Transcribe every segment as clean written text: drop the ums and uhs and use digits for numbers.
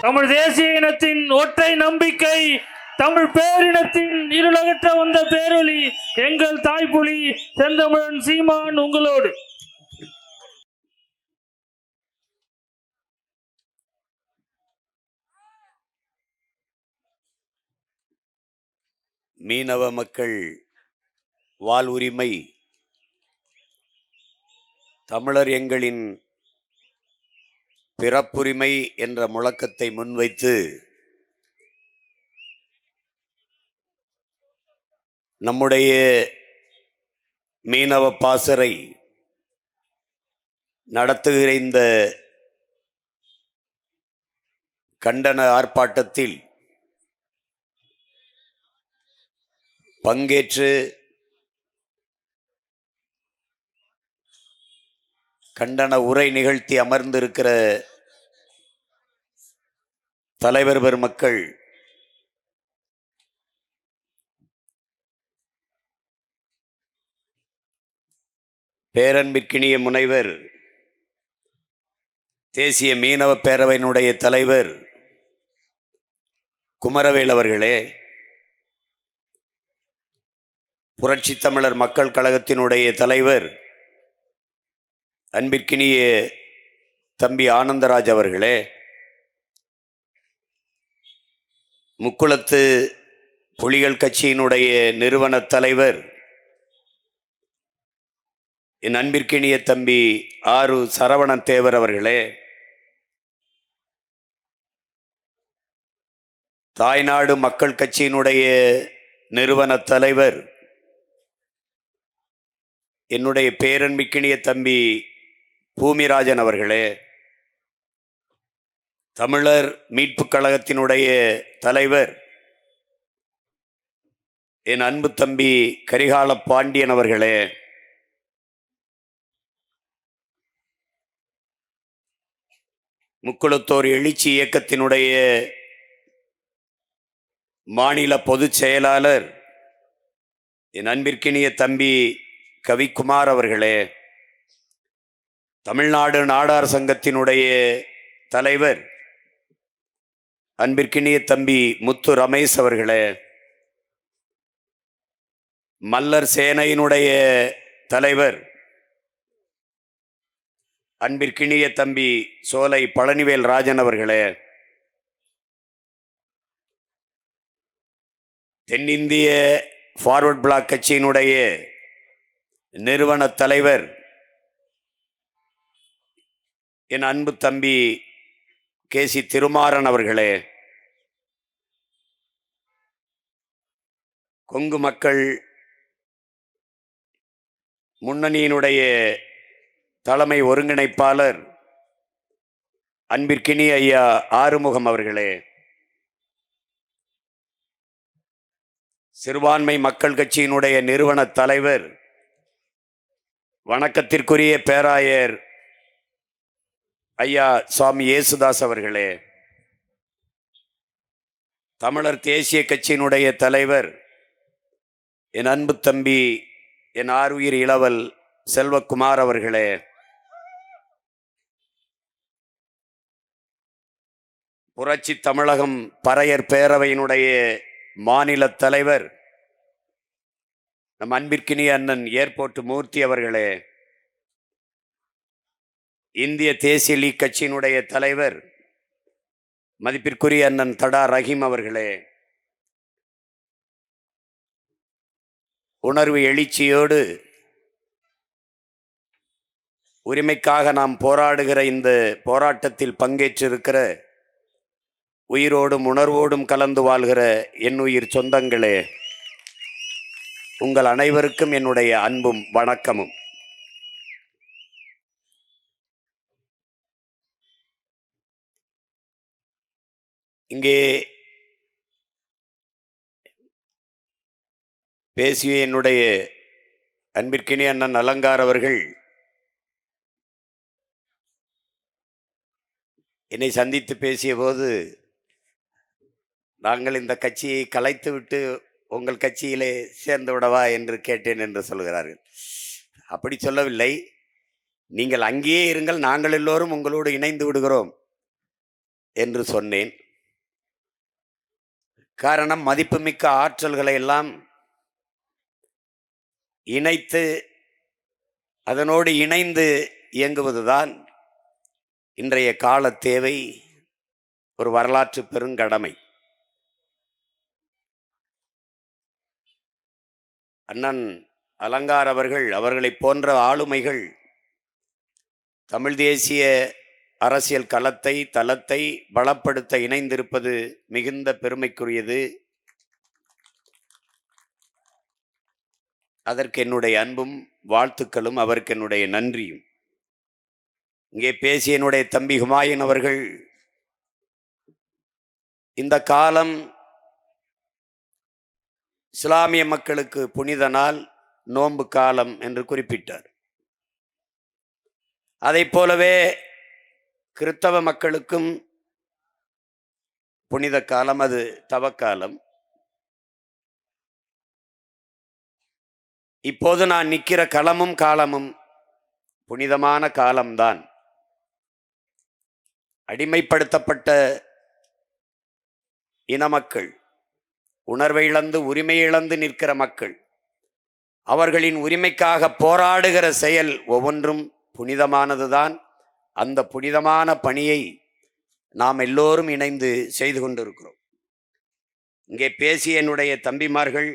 தமிழ் தேசிய இனத்தின் ஒற்றை நம்பிக்கை, தமிழ் பேரினத்தின் இருளகற்ற வந்த பேரொளி எங்கள் தாய்ப்புலி செந்தமிழன் சீமான் உங்களோடு. மீனவ மக்கள் வாழ்வுரிமை, தமிழர் எங்களின் பிறப்புரிமை என்ற முழக்கத்தை முன்வைத்து நம்முடைய மீனவ பாசறை நடத்துகிற இந்த கண்டன ஆர்ப்பாட்டத்தில் பங்கேற்று கண்டன உரை நிகழ்த்தி அமர்ந்திருக்கிற தலைவர் பெருமக்கள், பேரன்பிற்கினிய முனைவர், தேசிய மீனவ பேரவையினுடைய தலைவர் குமரவேல் அவர்களே, புரட்சி தமிழர் மக்கள் கழகத்தினுடைய தலைவர் அன்பிற்கினிய தம்பி ஆனந்தராஜ் அவர்களே, முக்குளத்து புலிகள் கட்சியினுடைய நிறுவன தலைவர் என் அன்பிற்கினிய தம்பி ஆரு சரவணன் தேவர் அவர்களே, தாய்நாடு மக்கள் கட்சியினுடைய நிறுவன தலைவர் என்னுடைய பேரன்பிற்கினிய தம்பி பூமிராஜன் அவர்களே, தமிழர் மீட்பு கழகத்தினுடைய தலைவர் என் அன்பு தம்பி கரிகால பாண்டியன் அவர்களே, முக்குளத்தோர் எழுச்சி இயக்கத்தினுடைய மாநில பொதுச் செயலாளர் என் அன்பிற்கினிய தம்பி கவிக்குமார் அவர்களே, தமிழ்நாடு நாடார் சங்கத்தினுடைய தலைவர் அன்பிற்கினிய தம்பி முத்து ரமேஷ் அவர்களே, மல்லர் சேனையினுடைய தலைவர் அன்பிற்கினிய தம்பி சோலை பழனிவேல் ராஜன் அவர்களே, தென்னிந்திய ஃபார்வர்ட் பிளாக் கட்சியினுடைய நிறுவன தலைவர் என் அன்பு தம்பி கேசி திருமாறன் அவர்களே, கொங்கு மக்கள் முன்னணியினுடைய தலைமை ஒருங்கிணைப்பாளர் அன்பிற்கினிய ஐயா ஆறுமுகம் அவர்களே, சிறுபான்மை மக்கள் கட்சியினுடைய நிறுவன தலைவர் வணக்கத்திற்குரிய பேராயர் ஐயா சுவாமி இயேசுதாஸ் அவர்களே, தமிழர் தேசிய கட்சியினுடைய தலைவர் என் அன்பு தம்பி என் ஆருயிர் இளவல் செல்வகுமார் அவர்களே, புரட்சி தமிழகம் பறையர் பேரவையினுடைய மாநில தலைவர் நம் அன்பிற்கினிய அண்ணன் ஏர்போர்ட் மூர்த்தி அவர்களே, இந்திய தேசிய லீக் கட்சியினுடைய தலைவர் மதிப்பிற்குரிய அண்ணன் தடா ரஹீம் அவர்களே, உணர்வு எழுச்சியோடு உரிமைக்காக நாம் போராடுகிற இந்த போராட்டத்தில் பங்கேற்றிருக்கிற உயிரோடும் உணர்வோடும் கலந்து வாழ்கிற என் உயிர் சொந்தங்களே, உங்கள் அனைவருக்கும் என்னுடைய அன்பும் வணக்கமும். இங்கே பேசிய என்னுடைய அன்பிற்கினிய அண்ணன் அலங்கார் அவர்கள் என்னை சந்தித்து பேசிய போது, நாங்கள் இந்த கட்சியை கலைத்துவிட்டு உங்கள் கட்சியிலே சேர்ந்து விடவா என்று கேட்டேன் என்று சொல்கிறார்கள். அப்படி சொல்லவில்லை. நீங்கள் அங்கேயே இருங்கள், நாங்கள் எல்லோரும் உங்களோடு இணைந்து விடுகிறோம் என்று சொன்னேன். காரணம், மதிப்புமிக்க ஆற்றல்களை எல்லாம் இணைத்து அதனோடு இணைந்து இயங்குவதுதான் இன்றைய கால தேவை, ஒரு வரலாற்று பெருங்கடமை. அண்ணன் அலங்கார் அவர்களைப் போன்ற ஆளுமைகள் தமிழ் தேசிய அரசியல் தளத்தை பலப்படுத்த இணைந்திருப்பது மிகுந்த பெருமைக்குரியது. அதற்கு என்னுடைய அன்பும் வாழ்த்துக்களும், அவருக்கு என்னுடைய நன்றியும். இங்கே பேசிய என்னுடைய தம்பி ஹுமாயூன் அவர்கள் இந்த காலம் இஸ்லாமிய மக்களுக்கு புனித நாள், நோன்பு காலம் என்று குறிப்பிட்டார். அதை போலவே கிறித்தவ மக்களுக்கும் புனித காலம், அது தவக்காலம். இப்போது நான் நிற்கிற காலமும் புனிதமான காலம்தான். அடிமைப்படுத்தப்பட்ட இன மக்கள், உணர்வை இழந்து உரிமை இழந்து நிற்கிற மக்கள், அவர்களின் உரிமைக்காக போராடுகிற செயல் ஒவ்வொன்றும் புனிதமானதுதான். அந்த புனிதமான பணியை நாம் எல்லோரும் இணைந்து செய்து கொண்டிருக்கிறோம். இங்கே பேசிய என்னுடைய தம்பிமார்கள்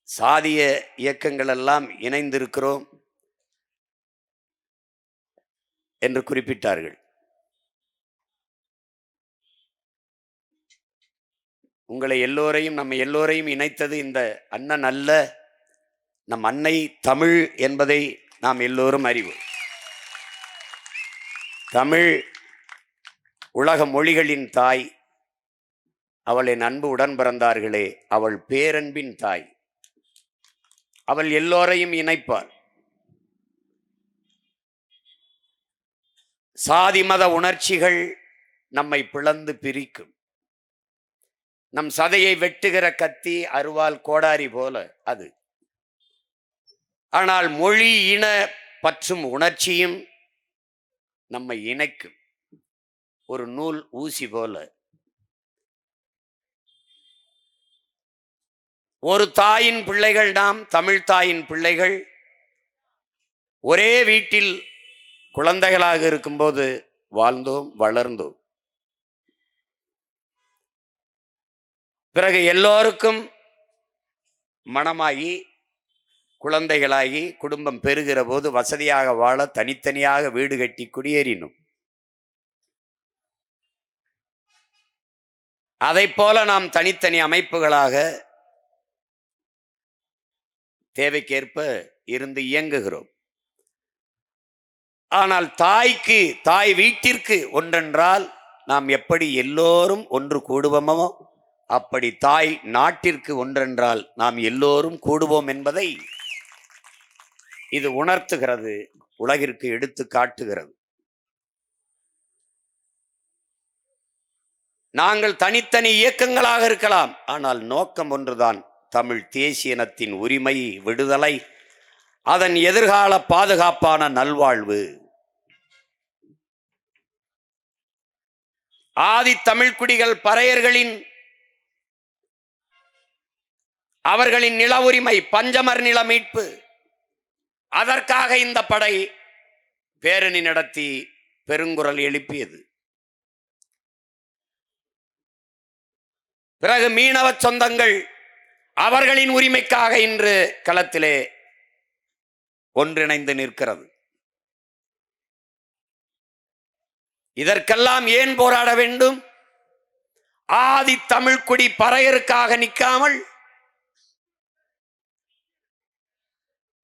சாதிய இயக்கங்கள் எல்லாம் இணைந்திருக்கிறோம் என்று குறிப்பிட்டார்கள். நம்ம எல்லோரையும் இணைத்தது இந்த அண்ணன் அல்ல, நம் அன்னை தமிழ் என்பதை நாம் எல்லோரும் அறிவோம். தமிழ் உலக மொழிகளின் தாய். அவள் என் அன்பு உடன் பிறந்தார்களே, அவள் பேரன்பின் தாய். அவள் எல்லோரையும் இணைப்பாள். சாதி மத உணர்ச்சிகள் நம்மை பிளந்து பிரிக்கும். நம் சதையை வெட்டுகிற கத்தி, அருவாள், கோடாரி போல அது. ஆனால் மொழி இன பற்றும் உணர்ச்சியும் நம்மை இணைக்கும், ஒரு நூல் ஊசி போல. ஒரு தாயின் பிள்ளைகள் நாம், தமிழ் தாயின் பிள்ளைகள். ஒரே வீட்டில் குழந்தைகளாக இருக்கும்போது வாழ்ந்தோம், வளர்ந்தோம். பிறகு எல்லோருக்கும் மணமாகி குழந்தைகளாகி குடும்பம் பெறுகிற போது வசதியாக வாழ தனித்தனியாக வீடு கட்டி குடியேறினோம். அதை போல நாம் தனித்தனி அமைப்புகளாக தேவைக்கேற்ப இருந்து இயங்குகிறோம். ஆனால் தாய் வீட்டிற்கு ஒன்றென்றால் நாம் எப்படி எல்லோரும் ஒன்று கூடுவோமோ, அப்படி தாய் நாட்டிற்கு ஒன்றென்றால் நாம் எல்லோரும் கூடுவோம் என்பதை இது உணர்த்துகிறது, உலகிற்கு எடுத்து காட்டுகிறது. நாங்கள் தனித்தனி இயக்கங்களாக இருக்கலாம், ஆனால் நோக்கம் ஒன்றுதான், தமிழ் தேசியனத்தின் உரிமை, விடுதலை, அதன் எதிர்கால பாதுகாப்பான நல்வாழ்வு. ஆதி தமிழ் குடிகள் பறையர்களின் அவர்களின் நில உரிமை, பஞ்சமர் நில மீட்பு, அதற்காக இந்த படை பேரணி நடத்தி பெருங்குரல் எழுப்பியது. பிறகு மீனவ சொந்தங்கள் அவர்களின் உரிமைக்காக இன்று களத்திலே ஒன்றிணைந்து நிற்கிறது. இதற்கெல்லாம் ஏன் போராட வேண்டும்? ஆதி தமிழ்குடி பறையருக்காக நிற்காமல்,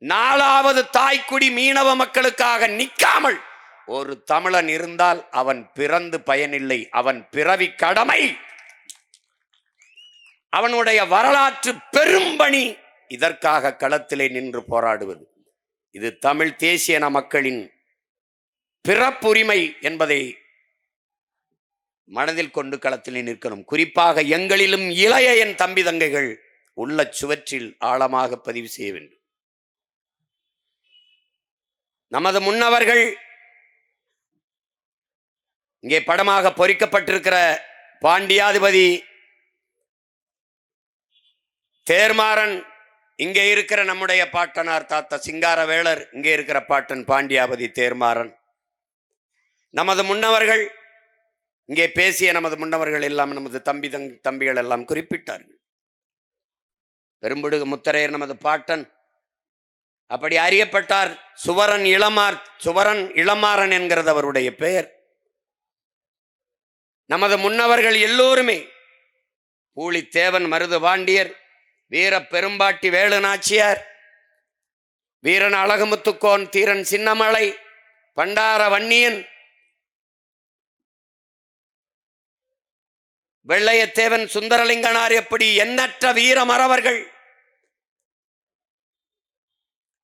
நாலாவது தாய்க்குடி மீனவ மக்களுக்காக நிற்காமல், ஒரு தமிழன் இருந்தால் அவன் பிறந்து பயனில்லை, அவன் பிறவி கடமை, அவனுடைய வரலாற்று பெரும்பணி இதற்காக களத்திலே நின்று போராடுவது. இது தமிழ் தேசியன மக்களின் பிறப்புரிமை என்பதை மனதில் கொண்டு களத்திலே நிற்கணும். குறிப்பாக எங்களிலும் இளைய என் தம்பி தங்கைகள் உள்ள சுவற்றில் ஆழமாக பதிவு செய்ய வேண்டும். நமது முன்னவர்கள் இங்கே படமாக பொறிக்கப்பட்டிருக்கிற பாண்டியாதிபதி தேர்மாறன், இங்கே இருக்கிற நம்முடைய பாட்டனார் தாத்தா சிங்காரவேலர், இங்கே இருக்கிற பாட்டன் பாண்டியாபதி தேர்மாறன். நமது முன்னவர்கள் இங்கே பேசிய நமது முன்னவர்கள் எல்லாம் நமது தம்பிகள் எல்லாம் குறிப்பிட்டார்கள். பெரும்புடுகு முத்தரையர் நமது பாட்டன் அப்படி அறியப்பட்டார். சுவரன் இளமாறன் என்கிறது அவருடைய பெயர். நமது முன்னவர்கள் எல்லோருமே பூலித்தேவன் மருது பாண்டியர், வீர பெரும்பாட்டி வேலு நாச்சியார், வீரன் அழகுமுத்துக்கோன், தீரன் சின்னமலை, பண்டார வன்னியன், வெள்ளையத்தேவன், சுந்தரலிங்கனார், எப்படி எண்ணற்ற வீர மறவர்கள்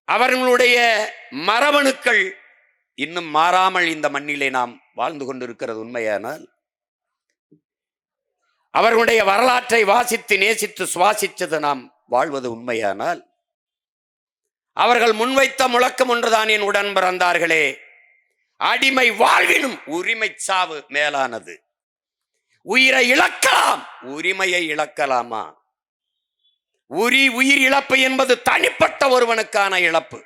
அவர்களுடைய மரபணுக்கள் இன்னும் மாறாமல் இந்த மண்ணிலே நாம் வாழ்ந்து கொண்டிருக்கிறது உண்மையானால், அவர்களுடைய வரலாற்றை வாசித்து நேசித்து சுவாசித்தது நாம் வாழ்வது உண்மையானால், அவர்கள் முன்வைத்த முழக்கம் ஒன்றுதான் என் உடன் பிறந்தார்களே, அடிமை வாழ்வினும் உரிமை சாவு மேலானது. உயிரை இழக்கலாம், உரிமையை இழக்கலாமா? உயிர் இழப்பு என்பது தனிப்பட்ட ஒருவனுக்கான இழப்பு.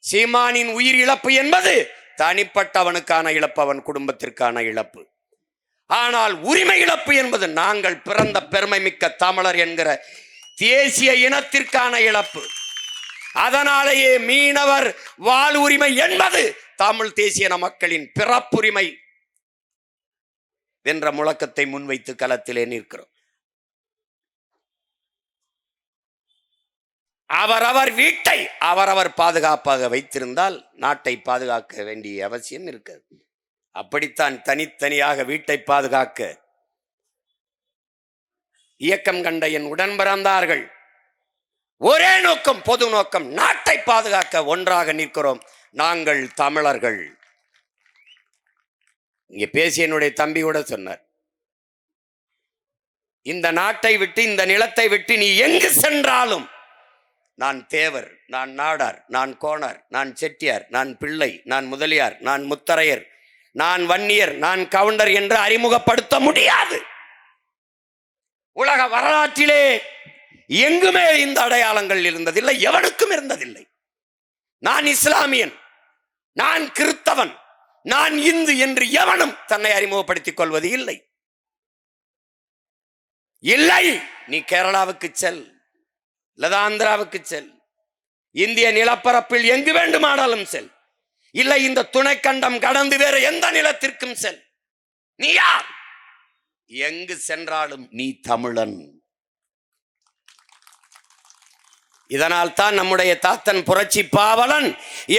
சீமானின் உயிர் இழப்பு என்பது தனிப்பட்டவனுக்கான இழப்பு, அவன் குடும்பத்திற்கான இழப்பு. ஆனால் உரிமை இழப்பு என்பது நாங்கள் பிறந்த பெருமை மிக்க தமிழர் என்கிற தேசிய இனத்திற்கான இழப்பு. அதனாலேயே மீனவர் வாழ் உரிமை என்பது தமிழ் தேசிய மக்களின் பிறப்புரிமை என்ற முழக்கத்தை முன்வைத்து களத்திலே நிற்கிறோம். அவரவர் வீட்டை அவரவர் பாதுகாப்பாக வைத்திருந்தால் நாட்டை பாதுகாக்க வேண்டிய அவசியம் இருக்கிறது. அப்படித்தான் தனித்தனியாக வீட்டை பாதுகாக்க இயக்கம் கண்ட என் உடன் பிறந்தார்கள். ஒரே நோக்கம், பொது நோக்கம், நாட்டை பாதுகாக்க ஒன்றாக நிற்கிறோம் நாங்கள் தமிழர்கள். இங்க பேசிய என்னுடைய தம்பி கூட சொன்னார், இந்த நாட்டை விட்டு இந்த நிலத்தை விட்டு நீ எங்கு சென்றாலும் நான் தேவர், நான் நாடார், நான் கோணர், நான் செட்டியார், நான் பிள்ளை, நான் முதலியார், நான் முத்தரையர், நான் வன்னியர், நான் கவுண்டர் என்று அறிமுகப்படுத்த முடியாது. உலக வரலாற்றிலே எங்குமே இந்த அடையாளங்கள் இருந்ததில்லை, எவனுக்கும் இருந்ததில்லை. நான் இஸ்லாமியன், நான் கிறிஸ்தவன், நான் இந்து என்று எவனும் தன்னை அறிமுகப்படுத்திக் கொள்வது இல்லை. இல்லை, நீ கேரளாவுக்கு செல், ஆந்திராவுக்கு செல், இந்திய நிலப்பரப்பில் எங்கு வேண்டுமானாலும் செல், இல்லை இந்த துணைக்கண்டம் கடந்து வேற எந்த நிலத்திற்கும் செல், நீ யார்? எங்கு சென்றாலும் நீ தமிழன். இதனால் தான் நம்முடைய தாத்தன் புரட்சி பாவலன்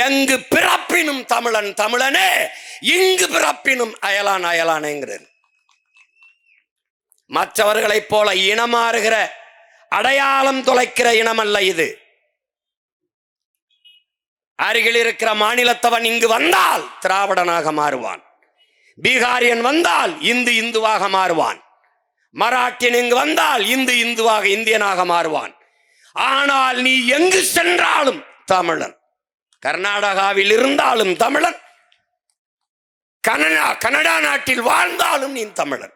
எங்கு பிறப்பினும் தமிழன் தமிழனே, இங்கு பிறப்பினும் அயலான் அயலானேங்கிறார். மற்றவர்களைப் போல இனமாறுகிற அடையாளம் தொலைக்கிற இனம் அல்ல இது. அருகில் இருக்கிற மாநிலத்தவன் இங்கு வந்தால் திராவிடனாக மாறுவான், பீகாரியன் வந்தால் இந்துவாக மாறுவான், மராட்டியன் இங்கு வந்தால் இந்துவாக இந்தியனாக மாறுவான். ஆனால் நீ எங்கு சென்றாலும் தமிழன். கர்நாடகாவில் இருந்தாலும் தமிழன், கனடா நாட்டில் வாழ்ந்தாலும் நீ தமிழன்,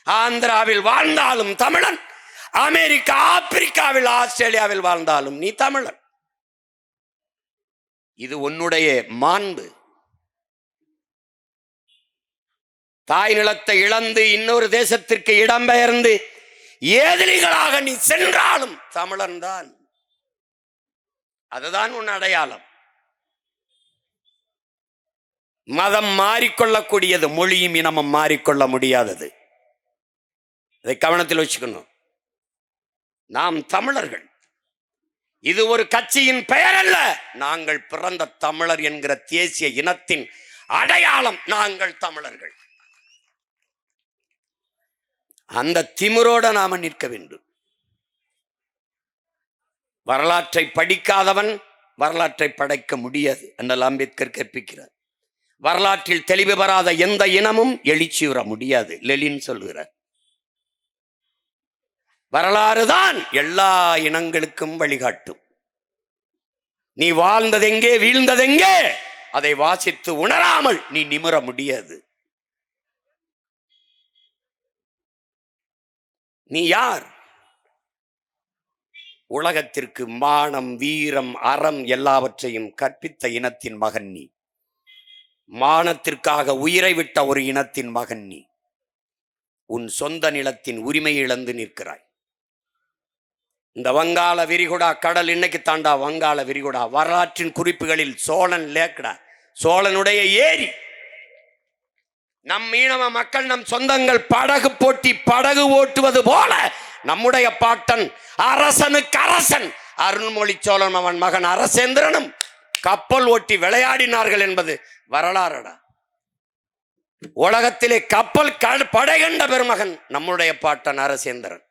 ஆந்திராவில் வாழ்ந்தாலும் தமிழன், அமெரிக்கா, ஆப்பிரிக்காவில், ஆஸ்திரேலியாவில் வாழ்ந்தாலும் நீ தமிழன். இது உன்னுடைய மாண்பு. தாய் நிலத்தை இழந்து இன்னொரு தேசத்திற்கு இடம்பெயர்ந்து ஏதிலிகளாக நீ சென்றாலும் தமிழன் தான். அதுதான் உன் அடையாளம். மதம் மாறிக்கொள்ளக்கூடியது, மொழியும் இனமும் மாறிக்கொள்ள முடியாதது. இதை கவனத்தில் வச்சுக்கணும். நாம் தமிழர்கள். இது ஒரு கட்சியின் பெயர் அல்ல, நாங்கள் பிறந்த தமிழர் என்கிற தேசிய இனத்தின் அடையாளம். நாங்கள் தமிழர்கள். அந்த திமிரோட நாம நிற்க வேண்டும். வரலாற்றை படிக்காதவன் வரலாற்றை படைக்க முடியாது என்று அம்பேத்கர் கற்பிக்கிறார். வரலாற்றில் தெளிவு பெறாத எந்த இனமும் எழுச்சியுற முடியாது லெனின் சொல்கிறார். வரலாறு தான் எல்லா இனங்களுக்கும் வழிகாட்டும். நீ வாழ்ந்ததெங்கே வீழ்ந்ததெங்கே அதை வாசித்து உணராமல் நீ நிமிர முடியாது. நீ யார்? உலகத்திற்கு மானம், வீரம், அறம் எல்லாவற்றையும் கற்பித்த இனத்தின் மகன் நீ. மானத்திற்காக உயிரை விட்ட ஒரு இனத்தின் மகன் நீ. உன் சொந்த நிலத்தின் உரிமை இழந்து நிற்கிறாய். இந்த வங்காள விரிகுடா கடல் இன்னைக்கு தாண்டா வங்காள விரிகுடா. வரலாற்றின் குறிப்புகளில் சோழன் லேக்கடா, சோழனுடைய ஏரி. நம் மீனவ மக்கள், நம் சொந்தங்கள் படகு போட்டி படகு ஓட்டுவது போல நம்முடைய பாட்டன் அரசனுக்கு அரசன் அருள்மொழி சோழன் அவன் மகன் அரசேந்திரனும் கப்பல் ஓட்டி விளையாடினார்கள் என்பது வரலாறுடா. உலகத்திலே கப்பல் படை கண்ட பெருமகன் நம்முடைய பாட்டன் அரசேந்திரன்.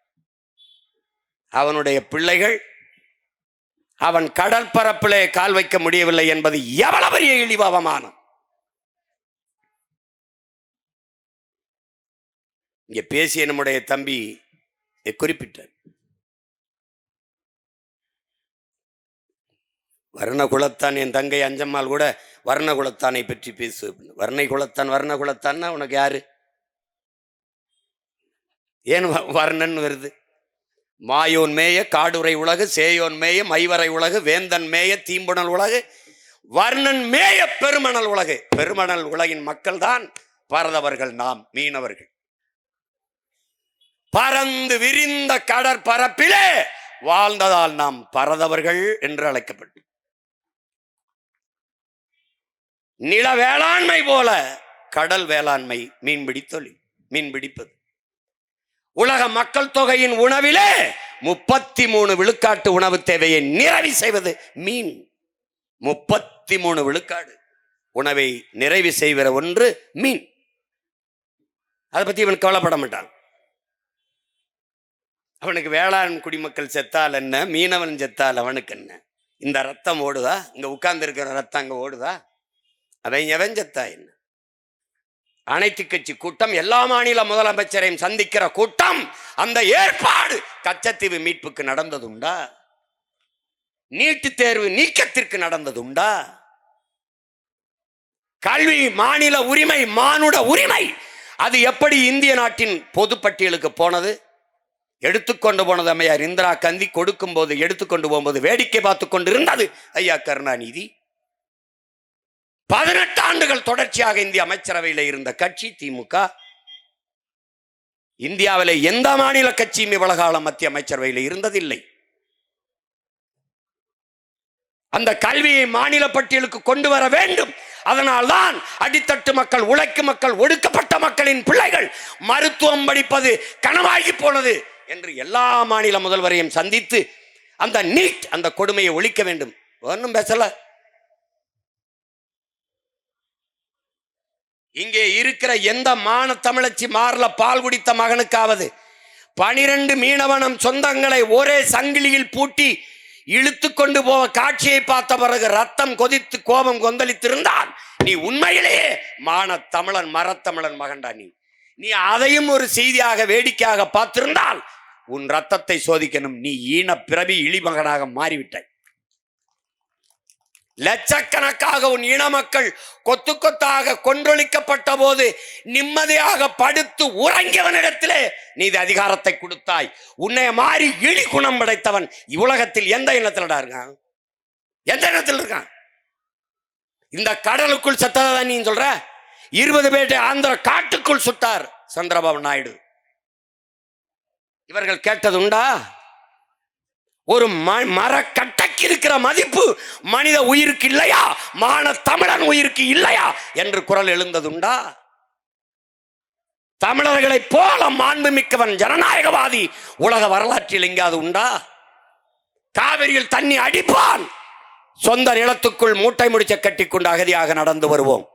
அவனுடைய பிள்ளைகள் அவன் கடற்பரப்பிலே கால் வைக்க முடியவில்லை என்பது எவ்வளவு பெரிய இழிவு, அவமானம். இங்கே பேசிய நம்முடைய தம்பி குறிப்பிட்டார், வர்ணகுலத்தான். என் தங்கை அஞ்சம்மாள் கூட வர்ணகுலத்தானை பற்றி பேசு. வர்ணகுலத்தான் வர்ணகுலத்தான்னா உனக்கு யாரு? ஏன் வர்ணன் வருது? மாயோன் மேய காடுரை உலகு, சேயோன் மேய மைவரை உலகு, வேந்தன் மேய தீம்புணல் உலகு, வர்ணன் மேய பெருமணல் உலகு. பெருமணல் உலகின் மக்கள் தான் பரதவர்கள், நாம் மீனவர்கள். பறந்து விரிந்த கடற்பரப்பிலே வாழ்ந்ததால் நாம் பரதவர்கள் என்று அழைக்கப்பட்டு, நில வேளாண்மை போல கடல் வேளாண்மை, மீன்பிடி தொழில், மீன்பிடிப்பது. உலக மக்கள் தொகையின் உணவிலே 33 விழுக்காட்டு உணவு தேவையை நிறைவு செய்வது மீன். 33 விழுக்காடு உணவை நிறைவு செய்கிற ஒன்று மீன். அதை பத்தி இவன் கவலைப்பட மாட்டான். அவனுக்கு வேளாண் குடிமக்கள் செத்தால் என்ன, மீனவன் செத்தால் அவனுக்கு என்ன? இந்த ரத்தம் ஓடுதா? இங்க உட்கார்ந்து இருக்கிற ரத்தம் அங்க ஓடுதா? அவன் எவன் செத்தா என்ன? அனைத்து கட்சி கூட்டம், எல்லா மாநில முதலமைச்சரையும் சந்திக்கிற கூட்டம், அந்த ஏற்பாடு கச்சத்தீவு மீட்புக்கு நடந்ததுண்டா? நீட்டு தேர்வு நீக்கத்திற்கு நடந்ததுண்டா? கல்வி மாநில உரிமை, மானுட உரிமை, அது எப்படி இந்திய நாட்டின் பொதுப்பட்டியலுக்கு போனது? எடுத்துக்கொண்டு போனது அம்மையார் இந்திரா காந்தி. கொடுக்கும் போது, எடுத்துக்கொண்டு போகும்போது வேடிக்கை பார்த்து கொண்டு இருந்தது ஐயா கருணாநிதி. 18 ஆண்டுகள் தொடர்ச்சியாக இந்திய அமைச்சரவையில் இருந்த கட்சி திமுக. இந்தியாவிலே எந்த மாநில கட்சியும் இவ்வளவு காலம் மத்திய அமைச்சரவையில் இருந்ததில்லை. அந்த கல்வியை மாநில பட்டியலுக்கு கொண்டு வர வேண்டும். அதனால்தான் அடித்தட்டு மக்கள், உழைக்கும் மக்கள், ஒடுக்கப்பட்ட மக்களின் பிள்ளைகள் மருத்துவம் படிப்பது கனவாகி போனது என்று எல்லா மாநில முதல்வரையும் சந்தித்து அந்த நீட், அந்த கொடுமையை ஒழிக்க வேண்டும். ஒன்றும் பேசல. இங்கே இருக்கிற எந்த மான தமிழச்சி மாறல பால் குடித்த மகனுக்காவது 12 மீனவனம் சொந்தங்களை ஒரே சங்கிலியில் பூட்டி இழுத்து கொண்டு போக காட்சியை பார்த்த பிறகு ரத்தம் கொதித்து கோபம் கொந்தளித்திருந்தால் நீ உண்மையிலேயே மான தமிழன், மரத்தமிழன் மகன்டா. நீ அதையும் ஒரு செய்தியாக வேடிக்கையாக பார்த்திருந்தால் உன் ரத்தத்தை சோதிக்கணும். நீ ஈன பிறவி இழிமகனாக மாறிவிட்டாய். லட்சக்கணக்காக உன் இன மக்கள் கொத்து கொத்தாக கொன்றொழிக்கப்பட்ட போது நிம்மதியாக படுத்து உறங்கியவனிடத்திலே நீ அதிகாரத்தை கொடுத்தாய். உன்னை மாறி இழி குணம் படைத்தவன் உலகத்தில் எந்த இனத்திலடா இருக்கான்? எந்த இனத்தில் இருக்கான்? இந்த கடலுக்குள் செத்ததான் நீ சொல்ற? 20 பேரை ஆந்திர காட்டுக்குள் சுட்டார் சந்திரபாபு நாயுடு. இவர்கள் கேட்டது உண்டா? ஒரு மரக்கட்டைக்கு இருக்கிற மதிப்பு மனித உயிருக்கு இல்லையா, மான தமிழன் உயிருக்கு இல்லையா என்று குரல் எழுந்ததுண்டா? தமிழர்களை போல மாண்புமிக்கவன், ஜனநாயகவாதி உலக வரலாற்றில் எங்காவது உண்டா? காவிரியில் தண்ணி அடிப்பான், சொந்த நிலத்துக்குள் மூட்டை முடிச்ச கட்டி கொண்டு அகதியாக நடந்து வருவோம்.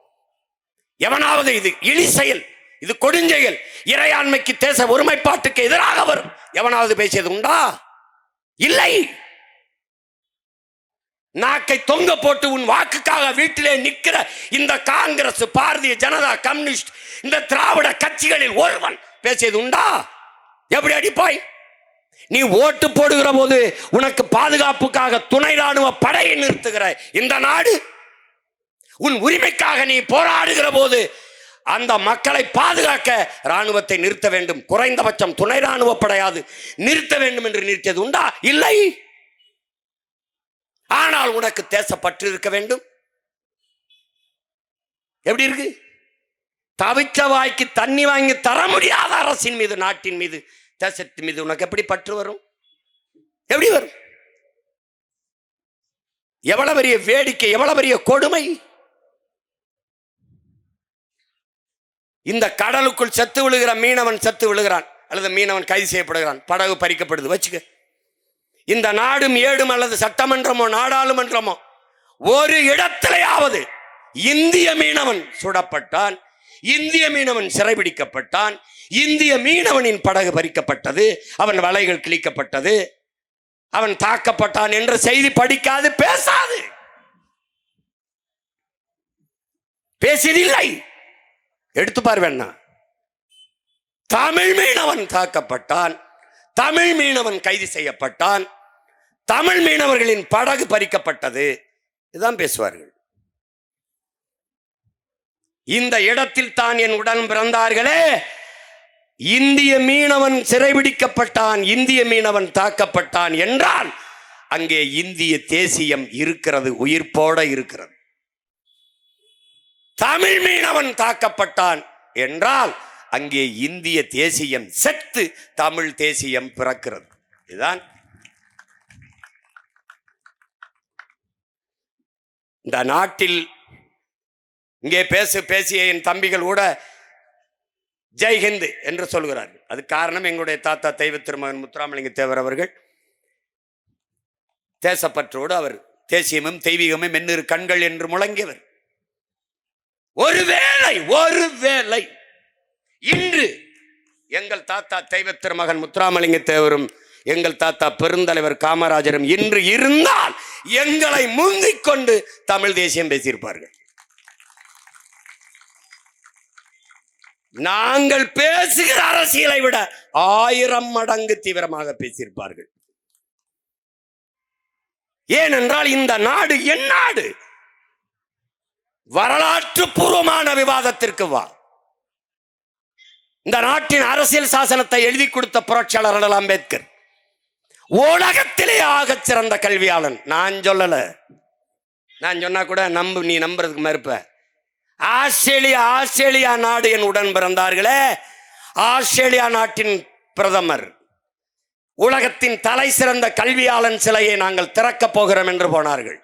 எவனாவது இது இழி செயல், இது கொடுஞ்செயல், இறையாண்மைக்கு, தேச ஒருமைப்பாட்டுக்கு எதிராக வரும் எவனாவது பேசியது உண்டா? இல்லை. நாக்கை தொங்க போட்டு உன் வாக்குக்காக வீட்டிலே நிற்கிற இந்த காங்கிரஸ், பாரதிய ஜனதா, கம்யூனிஸ்ட், இந்த திராவிட கட்சிகளில் ஒருவன் பேசியது உண்டா? எப்படி அடிப்பாய்? நீ ஓட்டு போடுகிற போது உனக்கு பாதுகாப்புக்காக துணை ராணுவ படையை நிறுத்துகிற இந்த நாடு, உன் உரிமைக்காக நீ போராடுகிற போது அந்த மக்களை பாதுகாக்க ராணுவத்தை நிறுத்த வேண்டும், குறைந்தபட்சம் துணை ராணுவ படையாது நிறுத்த வேண்டும் என்று நிறுத்தியது உண்டா? இல்லை. ஆனால் உனக்கு தேசப்பற்று இருக்க வேண்டும். எப்படி இருக்கு? தவிச்ச வாய்க்கு தண்ணி வாங்கி தர முடியாத அரசின் மீது, நாட்டின் மீது, தேசத்தின் மீது உனக்கு எப்படி பற்று வரும்? எப்படி வரும்? எவ்வளவு பெரிய வேடிக்கை, எவ்வளவு பெரிய கொடுமை! இந்த கடலுக்குள் செத்து விழுகிற மீனவன் செத்து விழுகிறான், அல்லது மீனவன் கைது செய்யப்படுகிறான், படகு பறிக்கப்படுது வச்சுக்க. இந்த நாடும் ஏடும் அல்லது சட்டமன்றமோ நாடாளுமன்றமோ ஒரு இடத்திலேயாவது இந்திய மீனவன் சுடப்பட்டான், இந்திய மீனவன் சிறைபிடிக்கப்பட்டான், இந்திய மீனவனின் படகு பறிக்கப்பட்டது, அவன் வலைகள் கிழிக்கப்பட்டது, அவன் தாக்கப்பட்டான் என்ற செய்தி படிக்காது, பேசாது, பேசியதில்லை. எடுத்து பார்வேன்னா, தமிழ் மீனவன் தாக்கப்பட்டான், தமிழ் மீனவன் கைது செய்யப்பட்டான், தமிழ் மீனவர்களின் படகு பறிக்கப்பட்டது, இதுதான் பேசுவார்கள். இந்த இடத்தில் தான் என் உடன் பிறந்தார்களே, இந்திய மீனவன் சிறைபிடிக்கப்பட்டான், இந்திய மீனவன் தாக்கப்பட்டான் என்றால் அங்கே இந்திய தேசியம் இருக்கிறது, உயிர்ப்போட இருக்கிறது. தமிழ் மீனவன் தாக்கப்பட்டான் என்றால் அங்கே இந்திய தேசியம் செத்து தமிழ் தேசியம் பிறக்கிறது. இதுதான் இந்த நாட்டில். இங்கே பேசிய என் தம்பிகள் கூட ஜெய்ஹிந்த் என்று சொல்கிறார்கள். அது காரணம் எங்களுடைய தாத்தா தெய்வ திருமகன் முத்துராமலிங்க தேவர் அவர்கள் தேசப்பற்றோடு அவர் தேசியமும் தெய்வீகமும் மென்னிரு கண்கள் என்று முழங்கியவர். ஒருவேளை இன்று எங்கள் தாத்தா தெய்வ திருமகன் முத்துராமலிங்க தேவரும் எங்கள் தாத்தா பெருந்தலைவர் காமராஜரும் இன்று இருந்தால் எங்களை முந்திக் கொண்டு தமிழ் தேசியம் பேசியிருப்பார்கள். நாங்கள் பேசுகிற அரசியலை விட 1000 மடங்கு தீவிரமாக பேசியிருப்பார்கள். ஏனென்றால் இந்த நாடு என் நாடு. வரலாற்று பூர்வமான விவாதத்திற்கு வா. இந்த நாட்டின் அரசியல் சாசனத்தை எழுதி கொடுத்த புரட்சியாளர் அண்ணல் அம்பேத்கர் உலகத்திலே ஆகச் சிறந்த கல்வியாளன். நான் சொல்லல, நான் சொன்னா கூட நீ நம்புறதுக்கு மறுப்ப. ஆஸ்திரேலியா நாடு என் உடன் பிறந்தார்களே, ஆஸ்திரேலியா நாட்டின் பிரதமர் உலகத்தின் தலை சிறந்த கல்வியாளன் சிலையை நாங்கள் திறக்கப் போகிறோம் என்று போனார்கள்.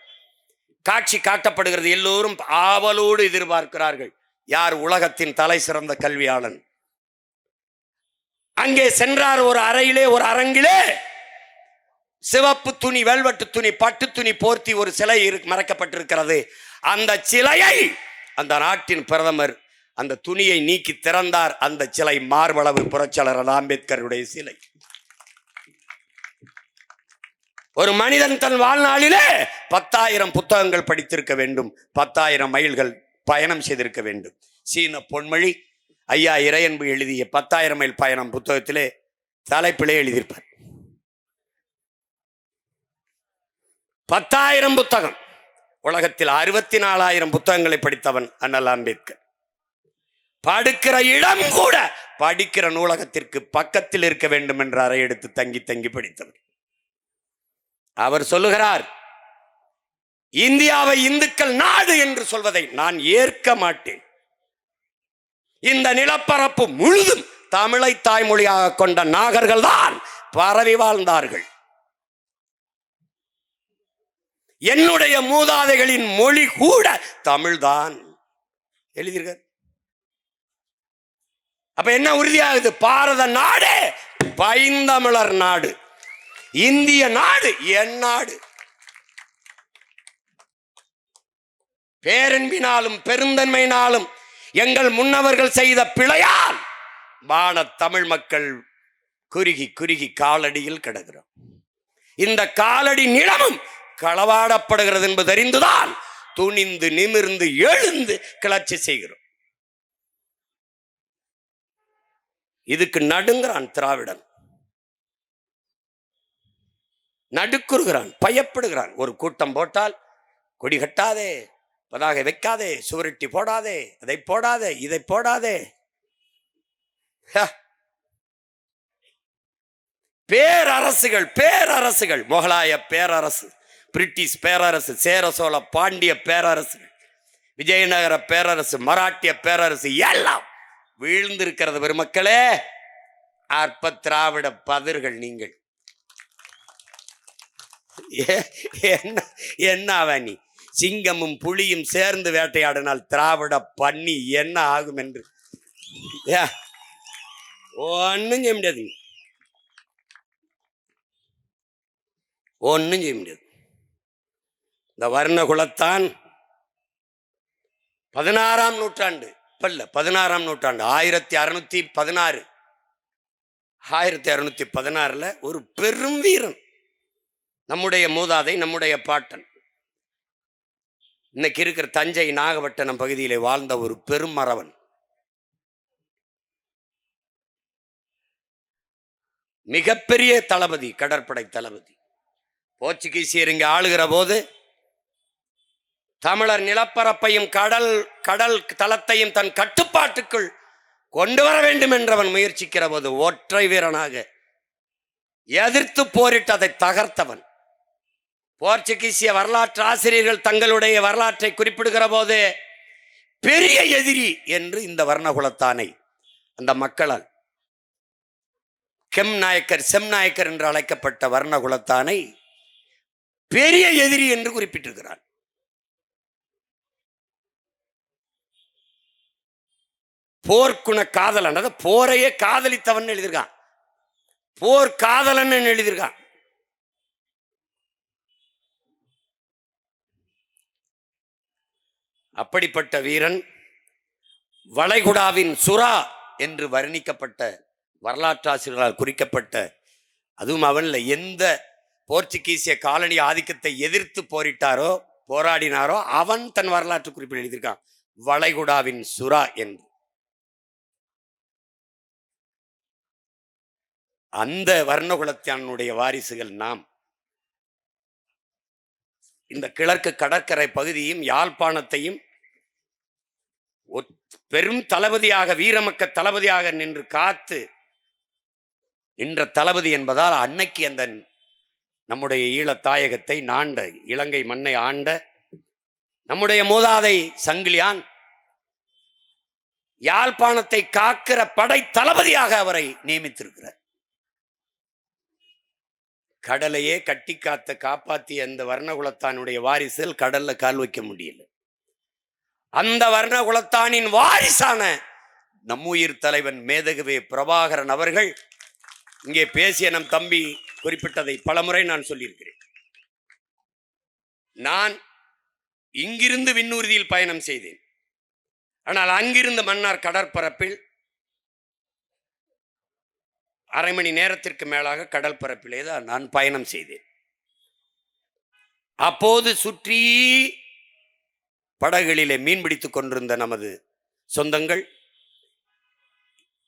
காட்சி காட்டப்படுகிறது, எல்லோரும் ஆவலோடு எதிர்பார்க்கிறார்கள், யார் உலகத்தின் தலை சிறந்த கல்வியாளன். அங்கே சென்றார். ஒரு அறையிலே, ஒரு அரங்கிலே சிவப்பு துணி, வெல்வெட்டு துணி, பட்டு துணி போர்த்தி ஒரு சிலை மறைக்கப்பட்டிருக்கிறது. அந்த சிலையை அந்த நாட்டின் பிரதமர் அந்த துணியை நீக்கி திறந்தார். அந்த சிலை மார்பளவு புரட்சியாளர் அம்பேத்கருடைய சிலை. ஒரு மனிதன் தன் வாழ்நாளிலே 10,000 புத்தகங்கள் படித்திருக்க வேண்டும், 10,000 மைல்கள் பயணம் செய்திருக்க வேண்டும். சீன பொன்மொழி ஐயா இறையன்பு எழுதிய 10,000 மைல் பயணம் புத்தகத்திலே தலைப்பிலே எழுதியிருப்பார். 10,000 புத்தகம். உலகத்தில் 64,000 புத்தகங்களை படித்தவன் அண்ணல் அம்பேத்கர். படுக்கிற இடம் கூட படிக்கிற நூலகத்திற்கு பக்கத்தில் இருக்க வேண்டும் என்ற அறை எடுத்து தங்கி தங்கி படித்தவர். அவர் சொல்லுகிறார், இந்தியாவை இந்துக்கள் நாடு என்று சொல்வதை நான் ஏற்க மாட்டேன். இந்த நிலப்பரப்பு முழுதும் தமிழை தாய்மொழியாக கொண்ட நாகர்கள் தான் பரவி வாழ்ந்தார்கள். என்னுடைய மூதாதைகளின் மொழி கூட தமிழ்தான் எழுதியிருக்க. அப்ப என்ன உறுதியாகுது? பாரத நாடு பைந்தமிழர் நாடு, இந்திய நாடு என் நாடு. பேரன்பினாலும் பெருந்தன்மையினாலும் எங்கள் முன்னவர்கள் செய்த பிழையால் வான தமிழ் மக்கள் குறுகி குறுகி காலடியில் கிடக்கிறோம். இந்த காலடி நிலமும் களவாடப்படுகிறது என்பது அறிந்துதான் துணிந்து நிமிர்ந்து எழுந்து கிளர்ச்சி செய்கிறோம். இதுக்கு நடுங்கிறான் திராவிடன், நடுக்குறுகிறான், பயப்படுகிறான். ஒரு கூட்டம் போட்டால் கொடி கட்டாதே, பதாகை வைக்காதே, சுவரொட்டி போடாதே, அதை போடாதே, இதை போடாதே. பேரரசுகள் பேரரசுகள், முகலாய பேரரசு, பிரிட்டிஷ் பேரரசு, சேர சோழ பாண்டிய பேரரசு, விஜயநகர பேரரசு, மராட்டிய பேரரசு எல்லாம் வீழ்ந்திருக்கிறது பெருமக்களே. அற்ப திராவிட பதர்கள் நீங்கள். என்ன நீ சிங்கமும் புலியும் சேர்ந்து வேட்டையாடினால் திராவிட பண்ணி என்ன ஆகும் என்று ஒன்னும் செய்ய முடியாது, ஒன்னும் செய்ய முடியாது. இந்த வர்ணகுலத்தான் 16ஆம் நூற்றாண்டு, இப்ப இல்ல 16ஆம் நூற்றாண்டு, 1616 1616 ஒரு பெரும் வீரன், நம்முடைய மூதாதை, நம்முடைய பாட்டன், இன்னைக்கு இருக்கிற தஞ்சை நாகப்பட்டினம் பகுதியிலே வாழ்ந்த ஒரு பெரும் மறவன், மிகப்பெரிய தளபதி, கடற்படை தளபதி. போர்ச்சுகீசியர் இங்கே ஆளுகிற போது தமிழர் நிலப்பரப்பையும் கடல் தளத்தையும் தன் கட்டுப்பாட்டுக்குள் கொண்டு வர வேண்டும் என்றவன் முயற்சிக்கிற போது ஒற்றை வீரனாக எதிர்த்து போரிட்டு அதை தகர்த்தவன். போர்ச்சுகீசிய வரலாற்று ஆசிரியர்கள் தங்களுடைய வரலாற்றை குறிப்பிடுகிற போது பெரிய எதிரி என்று இந்த வர்ணகுலத்தானை அந்த மக்களால் செம்நாயக்கர் என்று அழைக்கப்பட்ட வர்ணகுலத்தானை பெரிய எதிரி என்று குறிப்பிட்டிருக்கிறார். போர்க்குண காதலன், அதாவது போரையே காதலித்தவன் எழுதியிருக்கான், போர் காதலன் எழுதியிருக்கான். அப்படிப்பட்ட வீரன் வளைகுடாவின் சுறா என்று வர்ணிக்கப்பட்ட, வரலாற்றாசிரியர்களால் குறிக்கப்பட்ட, அதுவும் அவன்ல எந்த போர்ச்சுகீசிய காலனி ஆதிக்கத்தை எதிர்த்து போராடினாரோ அவன் தன் வரலாற்று குறிப்பில் எழுதியிருக்கான் வளைகுடாவின் சுறா என்று. அந்த வர்ணகுலத்தினுடைய வாரிசுகள் நாம். இந்த கிழக்கு கடற்கரை பகுதியும் யாழ்ப்பாணத்தையும் பெரும் தளபதியாக, வீரமக்க தளபதியாக நின்று காத்து நின்ற தளபதி என்பதால் அன்னைக்கு அந்த நம்முடைய ஈழத்தாயகத்தை நாண்ட, இலங்கை மண்ணை ஆண்ட நம்முடைய மூதாதை சங்கிலியான் யாழ்ப்பாணத்தை காக்கிற படை தளபதியாக அவரை நியமித்திருக்கிறார். கடலையே கட்டி காப்பாத்திய அந்த வர்ணகுலத்தானுடைய வாரிசுகள் கடல்ல கால் வைக்க முடியல. அந்த வர்ணகுலத்தானின் வாரிசான நம்முயிர் தலைவன் மேதகுவே பிரபாகரன் அவர்கள் இங்கே பேசிய நம் தம்பி குறிப்பிட்டதை பலமுறை நான் சொல்லியிருக்கிறேன். நான் இங்கிருந்து விண்ணூர்தியில் பயணம் செய்தேன். ஆனால் அங்கிருந்து மன்னார் கடற்பரப்பில் அரை மணி நேரத்திற்கு மேலாக கடல் பரப்பிலே தான் நான் பயணம் செய்தேன். அப்போது சுற்றி படகுகளிலே மீன்பிடித்துக் கொண்டிருந்த நமது சொந்தங்கள்,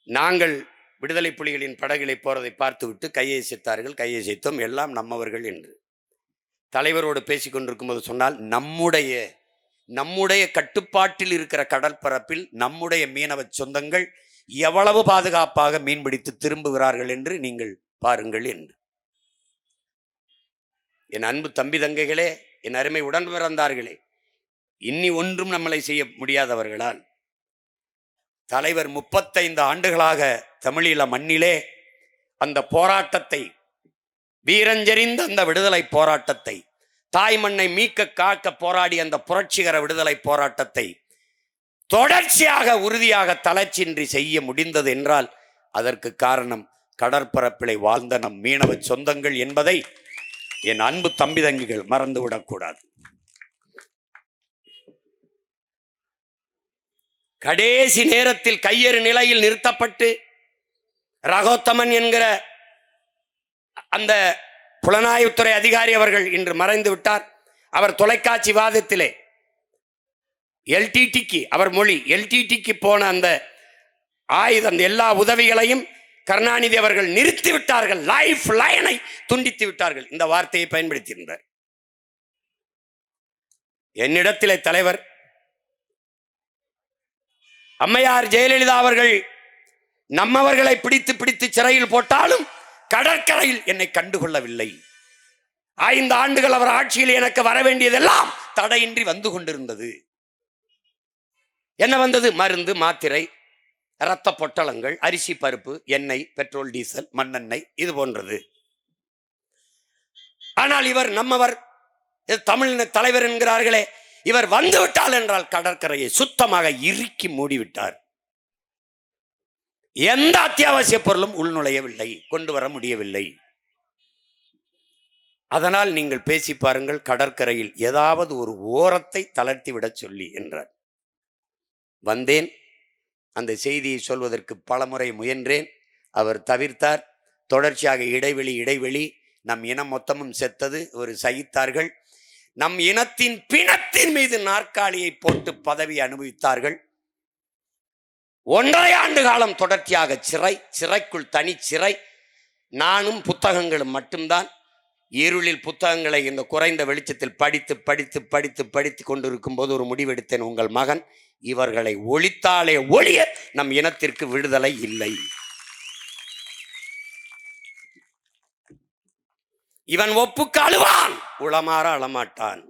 நாங்கள் விடுதலை புலிகளின் படகுகளை போறதை பார்த்துவிட்டு கையசைத்தார்கள். கையசைத்தோம், எல்லாம் நம்மவர்கள் என்று. தலைவரோடு பேசிக் கொண்டிருக்கும் போது சொன்னால், நம்முடைய கட்டுப்பாட்டில் இருக்கிற கடற்பரப்பில் நம்முடைய மீனவ சொந்தங்கள் எவ்வளவு பாதுகாப்பாக மீன்பிடித்து திரும்புகிறார்கள் என்று நீங்கள் பாருங்கள் என்று. என் அன்பு தம்பி தங்கைகளே, என் அருமை உடன் பிறந்தார்களே, இன்னி ஒன்றும் நம்மளை செய்ய முடியாதவர்களால் தலைவர் 35 ஆண்டுகளாக தமிழீழ மண்ணிலே அந்த போராட்டத்தை, வீரஞ்செறிந்த அந்த விடுதலை போராட்டத்தை, தாய் மண்ணை மீட்க காக்க போராடி அந்த புரட்சிகர விடுதலை போராட்டத்தை தொடர்ச்சியாக உறுதியாக தளர்ச்சியின்றி செய்ய முடிந்தது என்றால் அதற்கு காரணம் கடற்பரப்பிலை வாழ்ந்த நம் மீனவ சொந்தங்கள் என்பதை என் அன்பு தம்பி தங்கிகள் மறந்துவிடக்கூடாது. கடைசி நேரத்தில் கையெறு நிலையில் நிறுத்தப்பட்டு ரகோத்தமன் என்கிற அந்த புலனாய்வுத்துறை அதிகாரி அவர்கள் இன்று மறைந்து விட்டார். அவர் தொலைக்காட்சி வாதத்திலே எல்டிடிக்கு, அவர் மொழி எல்டிடிக்கு போன அந்த ஆயுதம், எல்லா உதவிகளையும் கருணாநிதி அவர்கள் நிறுத்தி விட்டார்கள், லைஃப் லைனை துண்டித்து விட்டார்கள். இந்த வார்த்தையை பயன்படுத்தியிருந்தார். என்னிடத்திலே தலைவர் அம்மையார் ஜெயலலிதா அவர்கள் நம்மவர்களை பிடித்து பிடித்து சிறையில் போட்டாலும் கடற்கரையில் என்னை கண்டுகொள்ளவில்லை. 5 ஆண்டுகள் அவர் ஆட்சியில் எனக்கு வர வேண்டியதெல்லாம் தடையின்றி வந்து கொண்டிருந்தது. என்ன வந்தது? மருந்து, மாத்திரை, இரத்த பொட்டலங்கள், அரிசி, பருப்பு, எண்ணெய், பெட்ரோல், டீசல், மண்ணெண்ணெய், இது போன்றது. ஆனால் இவர் நம்மவர், தமிழின தலைவர் என்கிறார்களே, இவர் வந்துவிட்டால் என்றால் கடற்கரையை சுத்தமாக இறுக்கி மூடிவிட்டார். எந்த அத்தியாவசிய பொருளும் உள்நுழையவில்லை, கொண்டு வர முடியவில்லை. அதனால் நீங்கள் பேசி பாருங்கள், கடற்கரையில் ஏதாவது ஒரு ஓரத்தை தளர்த்தி விட சொல்லி என்றார். வந்தேன், அந்த செய்தியை சொல்வதற்கு பலமுறை முயன்றேன். அவர் தவிர்த்தார். தொடர்ச்சியாக இடைவெளி. நம் இனம் மொத்தமும் செத்தது. ஒரு சகித்தார்கள். நம் இனத்தின் பிணத்தின் மீது நாற்காலியை போட்டு பதவி அனுபவித்தார்கள். 1.5 ஆண்டு காலம் தொடர்ச்சியாக சிறைக்குள் தனி சிறை. நானும் புத்தகங்களும் மட்டும்தான். இருளில் புத்தகங்களை இந்த குறைந்த வெளிச்சத்தில் படித்து கொண்டிருக்கும் போது ஒரு முடிவெடுத்தேன். உங்கள் மகன் இவர்களை ஒழித்தாலே ஒழிய நம் இனத்திற்கு விடுதலை இல்லை. இவன் ஒப்புக்கு அழுவான், உளமாற அழமாட்டான்.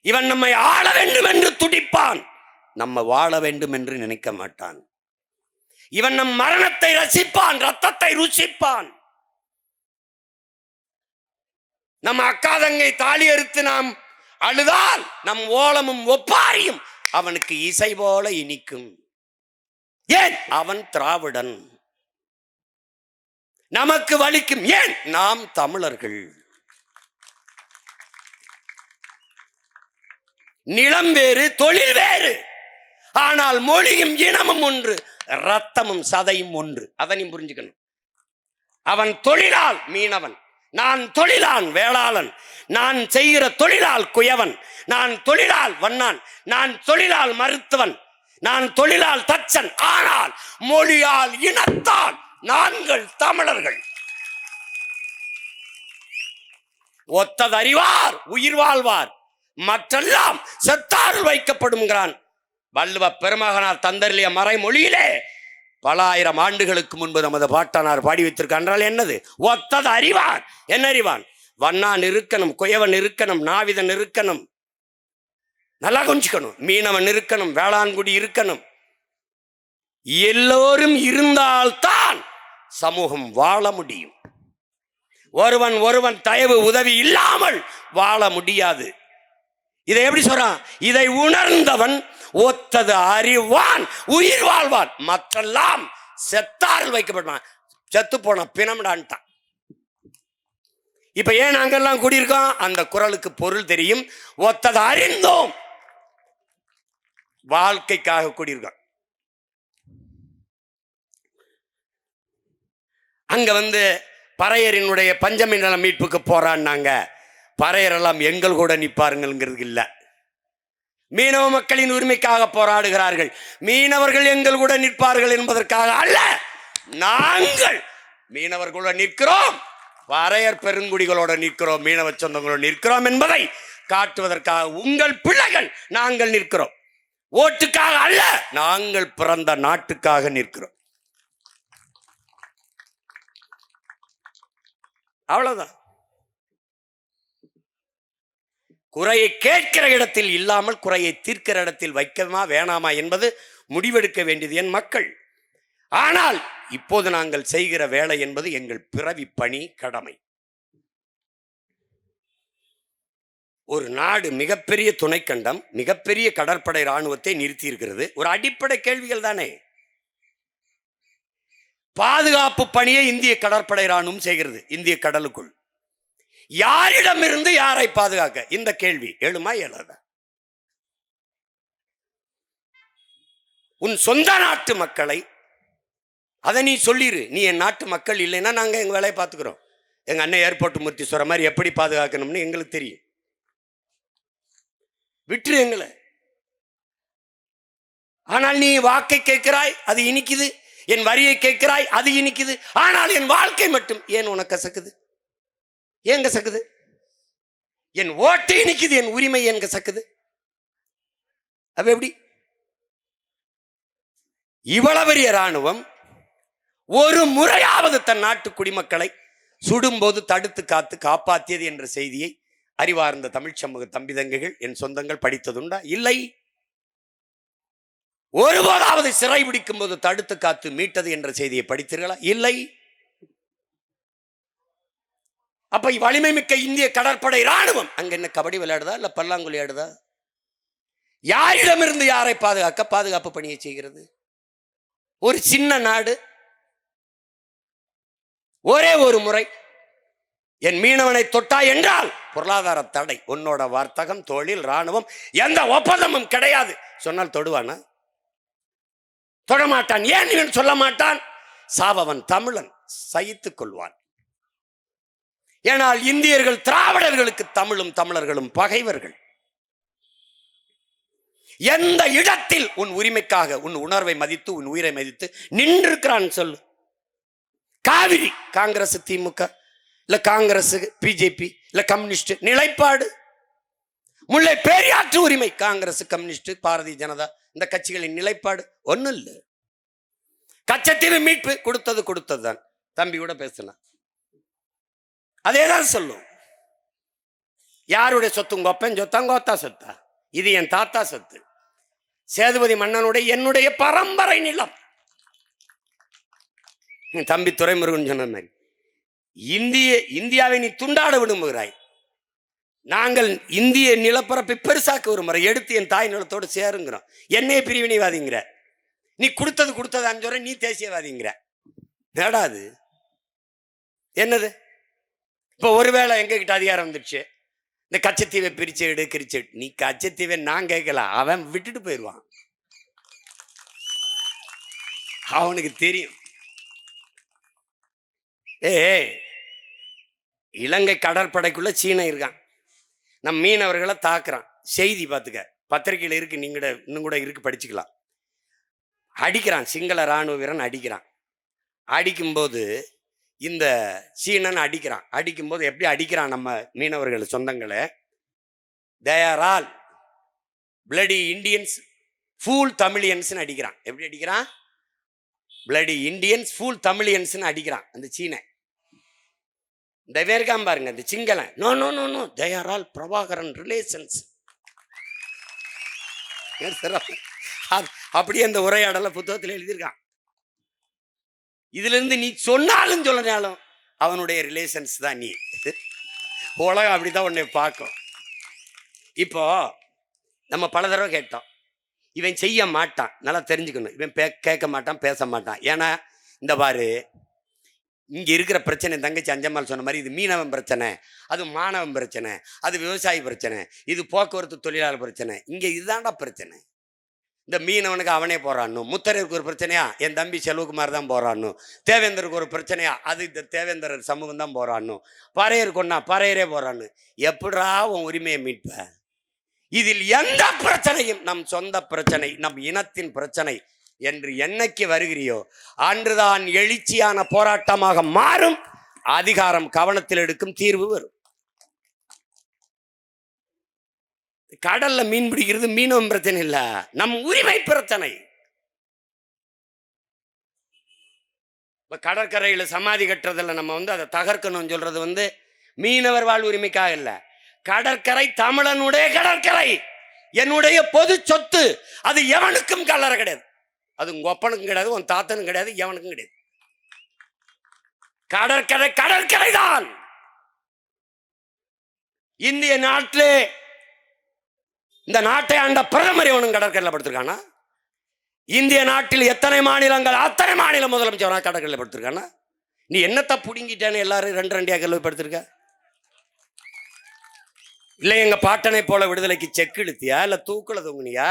இவன் நம்மை ஆள வேண்டும் என்று துடிப்பான், நம்ம வாழ வேண்டும் என்று நினைக்க மாட்டான். இவன் நம் மரணத்தை ரசிப்பான், ரத்தத்தை ருசிப்பான். நம் அக்காதங்கை தாலி அறுத்து நாம் அழுதால் நம் ஓலமும் ஒப்பாரியும் அவனுக்கு இசை போல இனிக்கும். ஏன்? அவன் திராவிடன். நமக்கு வலிக்கும். ஏன்? நாம் தமிழர்கள். நிலம் வேறு, தொழில் வேறு, ஆனால் மொழியும் இனமும் ஒன்று, ரத்தமும் சதையும் ஒன்று. அதனையும் புரிஞ்சுக்கணும். அவன் தொழிலால் மீனவன், நான் தொழிலான் வேளாளன், நான் செய்கிற தொழிலால் குயவன், நான் தொழிலால் வண்ணான், நான் தொழிலால் மருத்துவன், நான் தொழிலால் தச்சன். ஆனால் மொழியால் இனத்தால் நாங்கள் தமிழர்கள். ஒத்ததறிவார் உயிர் வாழ்வார், மற்றெல்லாம் செத்தாரில் வைக்கப்படுங்கிறான் வள்ளுவ பெருமகனார் தந்தர்லிய மறைமொழியிலே. பல ஆயிரம் ஆண்டுகளுக்கு முன்பு நமது பாட்டனார் பாடி வைத்திருக்கால் என்னது? ஒத்தது அறிவான். என்ன அறிவான்? வண்ணான் இருக்கணும், குயவன் இருக்கணும், நாவிதன் இருக்கணும், நல்லா கொஞ்சிக்கணும், மீனவன் இருக்கணும், வேளாண்குடி இருக்கணும். எல்லோரும் இருந்தால்தான் சமூகம் வாழ முடியும். ஒருவன் தயவு உதவி இல்லாமல் வாழ முடியாது. இதை எப்படி சொல்றான்? இதை உணர்ந்தவன் ஒத்தது அறிவான் உயிர் வாழ்வான், மற்றெல்லாம் செத்தாரில் வைக்கப்படுவான். செத்து போன பிணம்டான்ட்டான். இப்ப ஏன் நாங்கெல்லாம் கூடியிருக்கோம்? அந்த குரலுக்கு பொருள் தெரியும். ஒத்தது அறிந்தோம், வாழ்க்கைக்காக கூடியிருக்கோம். அங்க வந்து பறையரினுடைய பஞ்சமி நல மீட்புக்கு போறான்னாங்க. பறையரெல்லாம் எங்கள் கூட நிற்பாருங்கிறது இல்லை. மீனவ மக்களின் உரிமைக்காக போராடுகிறார்கள். மீனவர்கள் எங்கள் கூட நிற்பார்கள் என்பதற்காக அல்ல. நாங்கள் மீனவர்களோட நிற்கிறோம், பறையர் பெருங்குடிகளோட நிற்கிறோம், மீனவ சொந்தங்களோட நிற்கிறோம் என்பதை காட்டுவதற்காக உங்கள் பிள்ளைகள் நாங்கள் நிற்கிறோம். ஓட்டுக்காக அல்ல, நாங்கள் பிறந்த நாட்டுக்காக நிற்கிறோம். அவ்வளவுதான். குறையை கேட்கிற இடத்தில் இல்லாமல் குறையை தீர்க்கிற இடத்தில் வைக்கமா வேணாமா என்பது முடிவெடுக்க வேண்டியது என் மக்கள். ஆனால் இப்போது நாங்கள் செய்கிற வேலை என்பது எங்கள் பிறவி பணி, கடமை. ஒரு நாடு மிகப்பெரிய துணைக்கண்டம், மிகப்பெரிய கடற்படை இராணுவத்தை நிறுத்தி இருக்கிறது. ஒரு அடிப்படை கேள்விகள் தானே. பாதுகாப்பு பணியை இந்திய கடற்படை இராணுவம் செய்கிறது. இந்திய கடலுக்குள் யாரிடமிருந்து யாரை பாதுகாக்க? இந்த கேள்வி எழுமா எழாதா? உன் சொந்த நாட்டு மக்களை அதை நீ சொல்லிரு. நீ என் நாட்டு மக்கள் இல்லைன்னா நாங்க எங்க வேலையை பார்த்துக்கிறோம். எங்க அண்ணன் ஏர்போர்ட் மூர்த்தி சொல்ற மாதிரி எப்படி பாதுகாக்கணும்னு எங்களுக்கு தெரியும். விட்டுரு எங்களை. ஆனால் நீ வாக்கை கேட்கிறாய், அது இனிக்குது. என் வரியை கேட்கிறாய், அது இனிக்குது. ஆனால் என் வாழ்க்கை மட்டும் ஏன் உனக்கு கசக்குது? ஏன் கசக்குது? என் ஓட்டு இனிக்குது, என் உரிமை ஏன் கசக்குது? அப்ப எப்படி? இவ்வளவு பெரிய இராணுவம் ஒரு முறையாவது தன் நாட்டு குடிமக்களை சுடும்போது தடுத்து காத்து காப்பாற்றியது என்ற செய்தியை அறிவார்ந்த தமிழ் சமூக தம்பிதங்கைகள் என் சொந்தங்கள் படித்ததுண்டா? இல்லை. ஒருபோதாவது சிறை பிடிக்கும் போது தடுத்து காத்து மீட்டது என்ற செய்தியை படித்தீர்களா? இல்லை. அப்ப வலிமை மிக்க இந்திய கடற்படை இராணுவம் அங்க என்ன கபடி விளையாடுதா இல்ல பல்லாங்குழி ஆடுதா? யாரிடமிருந்து யாரை பாதுகாக்க பாதுகாப்பு பணியை செய்கிறது? ஒரு சின்ன நாடு ஒரே ஒரு முறை என் மீனவனை தொட்டா என்றால் பொருளாதார தடை, உன்னோட வர்த்தகம், தொழில், இராணுவம் எந்த ஒப்பந்தமும் கிடையாது சொன்னால் தொடுவானா? தொடமாட்டான். ஏன் இவன் சொல்ல மாட்டான்? சாவவன் தமிழன், சகித்துக் கொள்வான். ஏனால் இந்தியர்கள் திராவிடர்களுக்கு தமிழும் தமிழர்களும் பகைவர்கள். எந்த இடத்தில் உன் உரிமைக்காக உன் உணர்வை மதித்து உன் உயிரை மதித்து நின்றிருக்கிறான் சொல்லு. காவிரி காங்கிரஸ் திமுக இல்ல காங்கிரஸ் பிஜேபி இல்ல கம்யூனிஸ்ட் நிலைப்பாடு. முல்லை பெரியாற்று உரிமை காங்கிரஸ் கம்யூனிஸ்ட் பாரதிய ஜனதா இந்த கட்சிகளின் நிலைப்பாடு ஒன்னும் இல்லை. கச்சத்தீவு மீட்பு கொடுத்தது தான். தம்பி கூட பேசலாம், அதேதான் சொல்லும். யாருடைய சொத்து? உங்க அப்பன் சொத்தா உங்க ஒத்தா சொத்தா? இது என் தாத்தா சொத்து. சேதுபதி மன்னனுடைய என்னுடைய பரம்பரை நிலம். தம்பி துரைமுருகன் சொன்ன மாதிரி இந்தியாவை நீ துண்டாட விரும்புகிறாய். நாங்கள் இந்திய நிலப்பரப்பை பெருசாக்க ஒரு முறை எடுத்து என் தாய் நிலத்தோடு சேருங்கிறோம். என்னைய பிரிவினைவாதிங்கிற, நீ கொடுத்தது அஞ்சு நீ தேசியவாதிங்கிற. நேடாது என்னது? இப்போ ஒருவேளை எங்க கிட்ட அதிகாரம் வந்துடுச்சு, இந்த கச்சத்தீவை பிரிச்சு எடு கிரிச்சு. நீ கச்சத்தீவை நான் கேட்கல, அவன் விட்டுட்டு போயிடுவான். அவனுக்கு தெரியும். இலங்கை கடற்படைக்குள்ள சீன இருக்கான், நம் மீனவர்களை தாக்குறான். செய்தி பார்த்துக்க, பத்திரிகையில் இருக்கு, நீங்க இன்னும் கூட இருக்கு, படிச்சுக்கலாம். அடிக்கிறான், சிங்கள இராணுவ வீரன் அடிக்கிறான். அடிக்கும்போது இந்த சீனன் அடிக்கிறான். அடிக்கும்போது எப்படி அடிக்கிறான் நம்ம மீனவர்கள் சொந்தங்களை? they are all bloody Indians, fool Tamilians அடிக்கிறான். எப்படி அடிக்கிறான்? bloody Indians, fool தமிழியன்ஸ் அடிக்கிறான் அந்த சீன. இந்த வேர்காம் பாருங்க, இந்த சிங்களன். No no no no, they are all Prabhakaran relations. அப்படியே அந்த உரையாடல புத்தகத்தில் எழுதியிருக்கான். இதுல இருந்து நீ சொன்னாலும் சொல்லனாலும் அவனுடைய ரிலேஷன்ஸ் தான் நீ. உலகம் அப்படிதான் உன்னை பார்க்கும். இப்போ நம்ம பல தடவை கேட்டோம், இவன் செய்ய மாட்டான், நல்லா தெரிஞ்சுக்கணும். இவன் கேட்க மாட்டான், பேச மாட்டான். ஏன்னா இந்த பாரு, இங்க இருக்கிற பிரச்சனை தங்கச்சி அஞ்சம்மாள் சொன்ன மாதிரி, இது மீனவன் பிரச்சனை, அது மாணவன் பிரச்சனை, அது விவசாயி பிரச்சனை, இது போக்குவரத்து தொழிலாளர் பிரச்சனை. இங்க இதுதான்டா பிரச்சனை. இந்த மீனவனுக்கு அவனே போறான்னு, முத்தரையருக்கு ஒரு பிரச்சனையா, என் தம்பி செல்வகுமார் தான் போறான்னு, தேவேந்தருக்கு ஒரு பிரச்சனையா, அது இந்த தேவேந்தர் சமூகம் தான் போறான்னு, பறையருக்கு ஒன்னா பறையரே போறான்னு. எப்படா உன் உரிமையை மீட்ப? இதில் எந்த பிரச்சனையும் நம் சொந்த பிரச்சனை, நம் இனத்தின் பிரச்சனை என்று என்னைக்கு வருகிறியோ அன்றுதான் எழுச்சியான போராட்டமாக மாறும். அதிகாரம் கவனத்தில் எடுக்கும், தீர்வு வரும். கடல்ல மீன் பிடிக்கிறது மீனவன் பிரச்சனை இல்ல, நம் உரிமை பிரச்சனை. கடற்கரையில சமாதி கட்டுறதுல நம்ம அதை தகர்க்கணும் சொல்றது மீனவர் வாழ் உரிமைக்காக இல்ல. கடற்கரை தமிழனுடைய கடற்கரை, என்னுடைய பொது சொத்து. அது எவனுக்கும் கல்லறை கிடையாது. அது உங்க ஒப்பனுக்கும் கிடையாது, உன் தாத்தனுக்கும் கிடையாது, எவனுக்கும் கிடையாது. கடற்கரை கடற்கரை தான். இந்திய நாட்டிலே இந்த நாட்டை ஆண்ட பிரதமர் எவனும் கடற்கரையில் படுத்திருக்கானா? இந்திய நாட்டில் எத்தனை மாநிலங்கள், அத்தனை மாநில முதலமைச்சர் கடற்கரையில் படுத்திருக்கானா? நீ என்னத்தை புடுங்கிட்டேன்னு எல்லாரும் ரெண்டு ஏக்கர்ல படுத்திருக்க? இல்லை எங்க பாட்டனை போல விடுதலைக்கு செக்கு இழுத்தியா, இல்ல தூக்குல தொங்குனியா,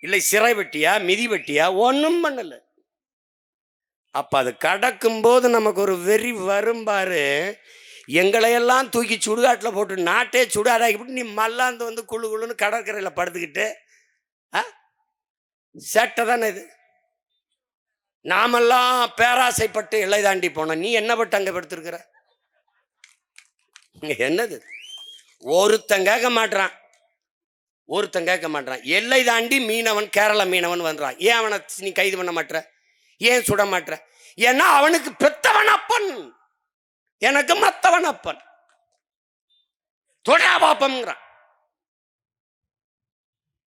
இல்லை சிறை வெட்டியா, மிதி வெட்டியா? ஒன்றும் பண்ணல. அப்ப அது கடக்கும் போது நமக்கு ஒரு வெறி வரும் பாரு. எங்களையெல்லாம் தூக்கி சுடுகாட்டில் போட்டு நாட்டே சுடாதாக்கிட்டு நீ மல்லாந்து குழு குழுன்னு கடற்கரையில் படுத்துக்கிட்டு சேட்டை தானே இது. நாமெல்லாம் பேராசைப்பட்டு எல்லை தாண்டி போனோம். நீ என்ன பட்டு அங்கே படுத்திருக்கிற? என்னது? ஒருத்தன் கேட்க மாட்டான். ஒருத்தன் கேட்க மாட்டான். எல்லை தாண்டி மீனவன், கேரள மீனவன் வந்துறான், ஏன் அவனை நீ கைது பண்ண மாட்ட, ஏன் சுட மாட்ட? ஏன்னா அவனுக்கு பெத்தவன் அப்பன், எனக்கு மத்தவன் அப்பன், தொடா பாப்பம்ங்கிறான்.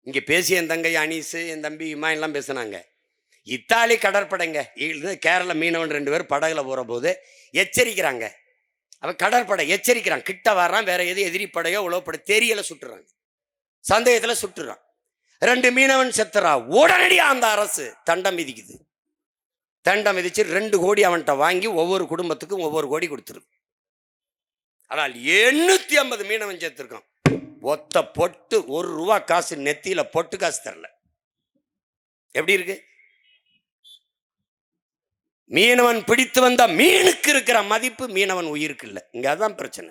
இங்க பேசிய என் தங்கை அனீஸ், என் தம்பி இமா எல்லாம் பேசினாங்க. இத்தாலி கடற்படைங்க, கேரள மீனவன் 2 பேர் படகுல போற போது எச்சரிக்கிறாங்க. அவன் கடற்படை எச்சரிக்கிறான், கிட்ட வர்றான், வேற எது எதிரி படையோ உளவுப்படை தெரியல, சுட்டுறாங்க, சந்தேகத்துல சுட்டுறான். 2 மீனவன் செத்துறா. உடனடியா அந்த அரசு தண்டம் விதிக்குது. தண்டம் விதிச்சு 2 கோடி அவன்கிட்ட வாங்கி ஒவ்வொரு குடும்பத்துக்கும் ஒவ்வொரு கோடி கொடுத்துருது. ஆனால் 850 மீனவன் செத்துருக்கான். ஒத்த பொட்டு 1 ரூபா காசு நெத்தியில பொட்டு காசு தரல. எப்படி இருக்கு? மீனவன் பிடித்து வந்த மீனுக்கு இருக்கிற மதிப்பு மீனவன் உயிருக்கு இல்லை. இங்க அதான் பிரச்சனை.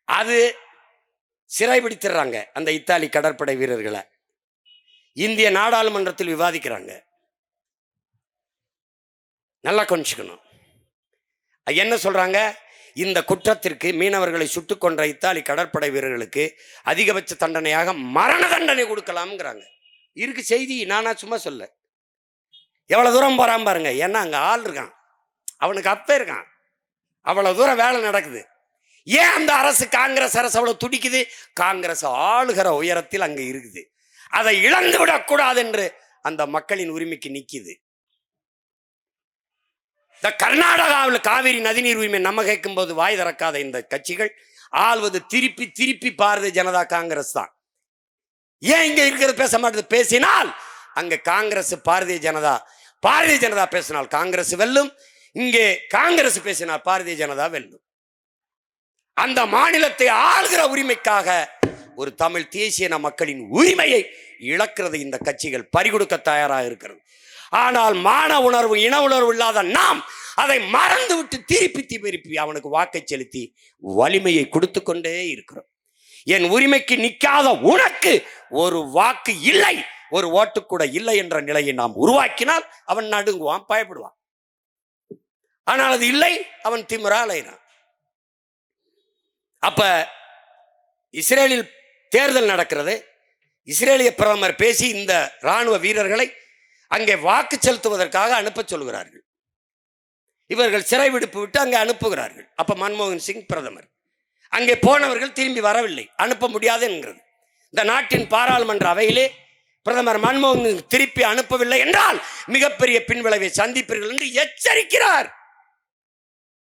அது சிறை பிடித்துறாங்க அந்த இத்தாலி கடற்படை வீரர்களை. இந்திய நாடாளுமன்றத்தில் விவாதிக்கிறாங்க. நல்லா கொஞ்சிக்கணும். என்ன சொல்றாங்க? இந்த குற்றத்திற்கு, மீனவர்களை சுட்டுக் கொன்ற இத்தாலி கடற்படை வீரர்களுக்கு அதிகபட்ச தண்டனையாக மரண தண்டனை கொடுக்கலாம்ங்கிறாங்க. இருக்கு செய்தி, நானா சும்மா சொல்ல. எவ்வளவு தூரம் போறான் பாருங்க. ஏன்னா அங்க ஆள் இருக்கான், அவனுக்கு அப்ப இருக்கான், அவ்வளவு தூரம் வேலை நடக்குது. ஏன் அந்த அரசு, காங்கிரஸ் அரசு அவ்வளவு துடிக்குது? காங்கிரஸ் ஆளுகிற உயரத்தில் அங்க இருக்குது. அதை இழந்து விடக்கூடாது என்று அந்த மக்களின் உரிமைக்கு நிக்குது. இந்த கர்நாடகாவில் காவிரி நதிநீர் உரிமை நம்ம கேட்கும் போது வாய் திறக்காத இந்த கட்சிகள் ஆள்வது திருப்பி திருப்பி பாரதிய ஜனதா காங்கிரஸ் தான். ஏன் இங்க இருக்கிறது பேச மாட்டேது? பேசினால் அங்க காங்கிரஸ் பாரதிய ஜனதா, பாரதிய ஜனதா பேசினால் காங்கிரஸ் வெல்லும், இங்கே காங்கிரஸ் பேசினால் பாரதிய ஜனதா வெல்லும். அந்த மாநிலத்தை ஆளுகிற உரிமைக்காக ஒரு தமிழ் தேசிய மக்களின் உரிமையை இழக்கிறது இந்த கட்சிகள் பறிகொடுக்க தயாராக இருக்கிறது. ஆனால் மான உணர்வு, இன உணர்வு இல்லாத நாம் அதை மறந்து விட்டு திருப்பி திருப்பி அவனுக்கு வாக்கை செலுத்தி வலிமையை கொடுத்து கொண்டே இருக்கிறோம். என் உரிமைக்கு நிற்காத உனக்கு ஒரு வாக்கு இல்லை, ஒரு ஓட்டு கூட இல்லை என்ற நிலையை நாம் உருவாக்கினால் அவன் நடுங்குவான், பயப்படுவான். ஆனால் அது இல்லை, அவன் திமிரா அலைகிறான். அப்ப இஸ்ரேலில் தேர்தல் நடக்கிறது. இஸ்ரேலிய பிரதமர் பேசி இந்த ராணுவ வீரர்களை அங்கே வாக்கு செலுத்துவதற்காக அனுப்ப சொல்கிறார்கள். இவர்கள் சிறை விடுப்பு விட்டு அங்கே அனுப்புகிறார்கள். அப்ப மன்மோகன் சிங் பிரதமர். அங்கே போனவர்கள் திரும்பி வரவில்லை, அனுப்ப முடியாது என்கிறது. இந்த நாட்டின் பாராளுமன்ற அவையிலே பிரதமர் மன்மோகன் திருப்பி அனுப்பவில்லை என்றால் மிகப்பெரிய பின்விளைவை சந்திப்பீர்கள் என்று எச்சரிக்கிறார்.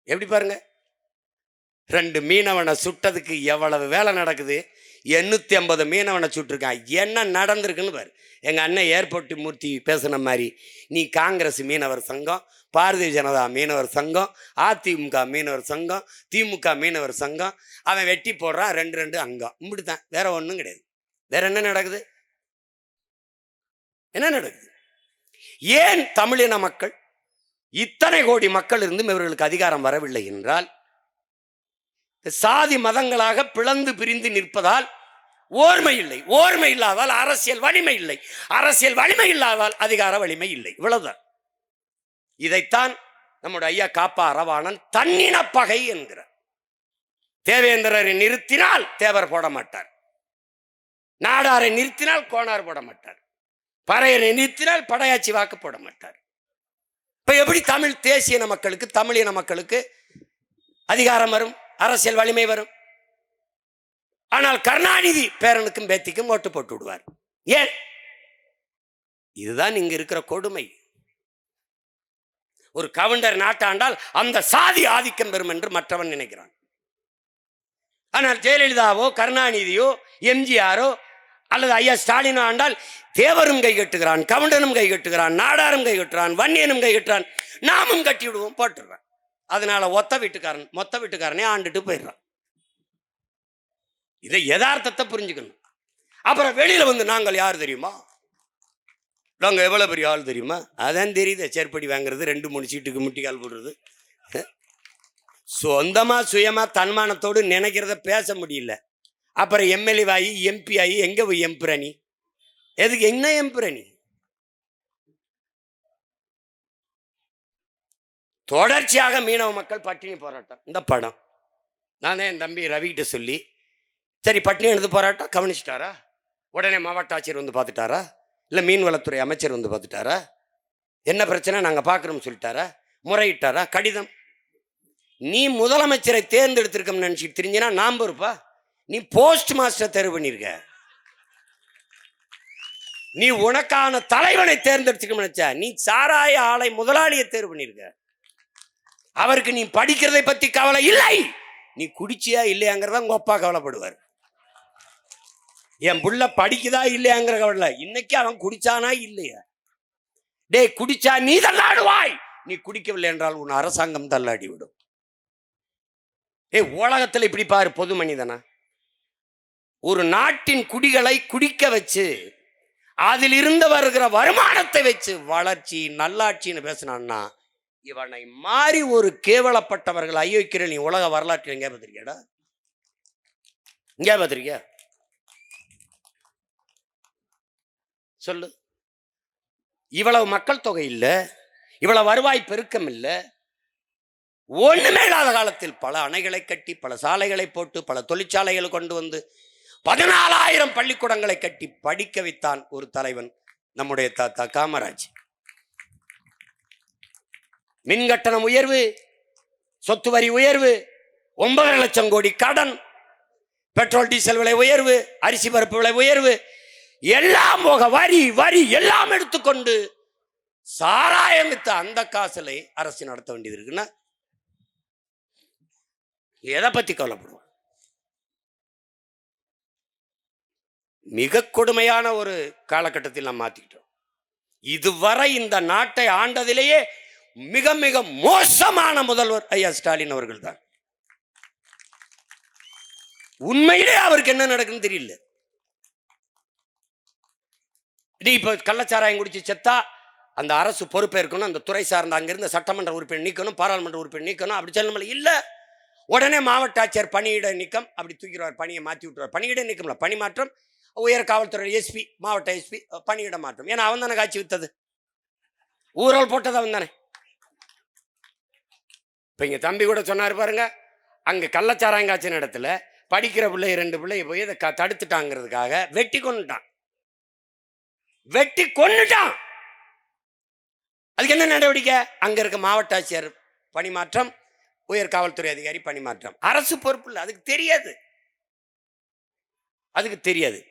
எப்படி பாருங்க, 2 மீனவனை சுட்டதுக்கு எவ்வளவு வேலை நடக்குது. 850 மீனவனை சுட்டிருக்கான். என்ன நடந்திருக்குன்னு பாரு. எங்க அண்ணன் ஏர்போர்ட் மூர்த்தி பேசின மாதிரி, நீ காங்கிரஸ் மீனவர் சங்கம், பாரதிய ஜனதா மீனவர் சங்கம், அதிமுக மீனவர் சங்கம், திமுக மீனவர் சங்கம், அவன் வெட்டி போடுறான் 2 அங்கம். இப்படித்தான், வேற ஒன்றும் கிடையாது. வேற என்ன நடக்குது? என்ன நடக்குது? ஏன் தமிழின மக்கள், இத்தனை கோடி மக்கள் இருந்தும் இவர்களுக்கு அதிகாரம் வரவில்லை என்றால், சாதி மதங்களாக பிளந்து பிரிந்து நிற்பதால் ஓர்மை இல்லை. ஓர்மை இல்லாதால் அரசியல் வலிமை இல்லை. அரசியல் வலிமை இல்லாதால் அதிகார வலிமை இல்லை. இவ்வளவுதான். இதைத்தான் நம்முடைய ஐயா காப்பா அரவாணன் தன்னின பகை என்கிறார். தேவேந்திரரை நிறுத்தினால் தேவர் போட மாட்டார், நாடாரை நிறுத்தினால் கோனார் போட மாட்டார், பறையரை நிறுத்தினால் படையாச்சி வாக்கு போட மாட்டார். இப்ப எப்படி தமிழ் தேசிய மக்களுக்கு, தமிழின மக்களுக்கு அதிகாரம் வரும், அரசியல் வலிமை வரும்? ஆனால் கருணாநிதி பேரனுக்கும் பேத்திக்கும் ஓட்டு போட்டு விடுவார். ஏன்? இதுதான் இங்க இருக்கிற கொடுமை. ஒரு கவுண்டர் நாட்டாண்டால் அந்த சாதி ஆதிக்கம் பெறும் என்று மற்றவன் நினைக்கிறான். ஆனால் ஜெயலலிதாவோ கருணாநிதியோ எம்ஜிஆரோ அல்லது ஐயா ஸ்டாலினோ ஆண்டால் தேவரும் கை கட்டுகிறான், கவுண்டனும் கை கட்டுகிறான், நாடாரும் கை கட்டுறான், வன்னியனும் கை கட்டுறான், நாமும் கட்டி விடுவோம், போட்டுறான். அதனால மொத்த வீட்டுக்காரனே ஆண்டுட்டு போயிடுறான். இதை யதார்த்தத்தை புரிஞ்சுக்கணும். அப்புறம் வெளியில வந்து நாங்கள் யார் தெரியுமா, நாங்க எவ்வளவு பெரிய ஆள் தெரியுமா, அதான் தெரியுது. செருப்படி வாங்குறது, 2-3 சீட்டுக்கு முட்டிக்கால் போடுறது, சொந்தமா சுயமா தன்மானத்தோடு நினைக்கிறத பேச முடியல. அப்புறம் எம்எல்ஏ ஆகி எம்பி ஆகி எங்க போய் எம்புரணி? எதுக்கு என்ன எம்புரணி? தொடர்ச்சியாக மீனவ மக்கள் பட்டினி போராட்டம். இந்த படம் நான் என் தம்பி ரவிகிட்ட சொல்லி, சரி பட்டினி எடுத்து போராட்டம் கவனிச்சிட்டாரா? உடனே மாவட்ட ஆட்சியர் வந்து பார்த்துட்டாரா? இல்லை மீன்வளத்துறை அமைச்சர் வந்து பார்த்துட்டாரா? என்ன பிரச்சனை நாங்கள் பார்க்குறோம்னு சொல்லிட்டாரா? முறையிட்டாரா? கடிதம். நீ முதலமைச்சரை தேர்ந்தெடுத்திருக்கோம்னு நினச்சிட்டு தெரிஞ்சினா நாம் பொறுப்பா? நீ போஸ்ட் மாஸ்டர் தேர்வு பண்ணியிருக்க. நீ உனக்கான தலைவனை தேர்ந்தெடுத்துக்க நினைச்சா நீ சாராய ஆலை முதலாளியை தேர்வு பண்ணியிருக்க. அவருக்கு நீ படிக்கிறதை பத்தி கவலை இல்லை, நீ குடிச்சியா இல்லையாங்கிறத உங்க அப்பா கவலைப்படுவார். என் புள்ள படிக்குதா இல்லையாங்கிற கவலை. இன்னைக்கு அவன் குடிச்சானா இல்லையா? டேய், குடிச்சா நீ தள்ளாடுவாய், நீ குடிக்கவில்லை என்றால் உன் அரசாங்கம் தள்ளாடி விடும். உலகத்துல இப்படி பாரு, பொது மனிதனா ஒரு நாட்டின் குடிகளை குடிக்க வச்சு அதில் இருந்து வருகிற வருமானத்தை வச்சு வளர்ச்சி நல்லாட்சின்னு பேசினான்னா இவனை மாறி ஒரு கேவலப்பட்டவர்கள் ஐயோக்கிற நீ உலக வரலாற்று எங்கே பார்த்திருக்கியாடா? எங்கே பார்த்திருக்கியா சொல்லு? இவ்வளவு மக்கள் தொகை இல்லை, இவ்வளவு வருவாய் பெருக்கம் இல்லை, ஒண்ணுமே இல்லாத காலத்தில் பல அணைகளை கட்டி பல சாலைகளை போட்டு பல தொழிற்சாலைகளை கொண்டு வந்து 14,000 பள்ளிக்கூடங்களை கட்டி படிக்க வைத்தான் ஒரு தலைவன், நம்முடைய தாத்தா காமராஜ். மின் கட்டணம் உயர்வு, சொத்து வரி உயர்வு, 9 லட்சம் கோடி கடன், பெட்ரோல் டீசல் விலை உயர்வு, அரிசி பருப்பு விலை உயர்வு, எல்லாம் போக வரி வரி எல்லாம் எடுத்துக்கொண்டு சாராயம் வித்த அந்த காசுல அரசு நடத்த வேண்டியது இருக்குன்னா எதை பத்தி கவலைப்படுவோம்? மிக கொடுமையான ஒரு காலகட்டத்தில் நாம் மாத்திக்கிட்டோம். இதுவரை இந்த நாட்டை ஆண்டதிலேயே மிக மிக மோசமான முதல்வர் ஐயா ஸ்டாலின் அவர்கள் தான். உண்மையிலே அவருக்கு என்ன நடக்குன்னு தெரியல. இப்ப கள்ளச்சாராயம் குடிச்சு செத்தா அந்த அரசு பொறுப்பேற்கணும், அந்த துறை சார்ந்த அங்கிருந்த சட்டமன்ற உறுப்பினர் நீக்கணும், பாராளுமன்ற உறுப்பினர் நீக்கணும், அப்படி சொல்ல இல்ல. உடனே மாவட்ட ஆட்சியர் பணியிட நீக்கம் அப்படி தூக்கிடுவார், பணியை மாற்றி விட்டுருவார். பணியிட நீக்கம்ல பணி மாற்றம், உயர் காவல்துறை எஸ்பி மாவட்ட எஸ்பி பணியிட மாற்றம். ஏன்னா அவன் தானே காட்சி வித்தது, ஊழல் போட்டது அவன் தானே. இப்ப இங்க தம்பி கூட சொன்னாரு பாருங்க, அங்க கள்ளச்சாராயம் காய்ச்சின இடத்துல படிக்கிற பிள்ளை 2 பிள்ளைய போய் இதை தடுத்துட்டாங்கிறதுக்காக வெட்டி கொண்டுட்டான். அதுக்கு என்ன நடவடிக்கை? அங்க இருக்க மாவட்ட ஆட்சியர் பணிமாற்றம், உயர் காவல்துறை அதிகாரி பணிமாற்றம். அரசு பொறுப்பு இல்லை, அதுக்கு தெரியாது.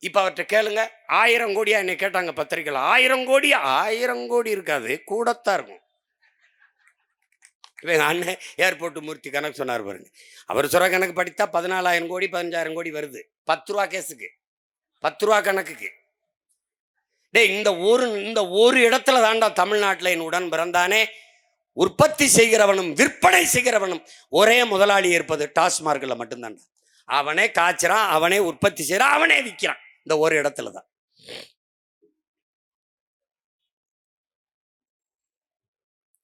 இப்ப அவர்கிட்ட கேளுங்க, 1000 கோடியா என்ன கேட்டாங்க பத்திரிகையில். 1000 கோடி இருக்காது, கூடத்தான் இருக்கும். இப்போ எங்கள் அண்ணன் ஏர்போர்ட் மூர்த்தி கணக்கு சொன்னார் பாருங்க, அவர் சொல்ற கணக்கு படித்தா 14,000 கோடி 15,000 கோடி வருது 10 ரூபா கேஸுக்கு, 10 ரூபா கணக்குக்கு. இந்த ஒரு இடத்துல தாண்டா தமிழ்நாட்டில் என் உடன் பிறந்தானே உற்பத்தி செய்கிறவனும் விற்பனை செய்கிறவனும் ஒரே முதலாளி இருப்பது டாஸ்மார்க்ல மட்டும்தான். அவனே காய்ச்சறான், அவனே உற்பத்தி செய்யறான், அவனே விற்கிறான். இந்த ஒரு இடத்துல தான்.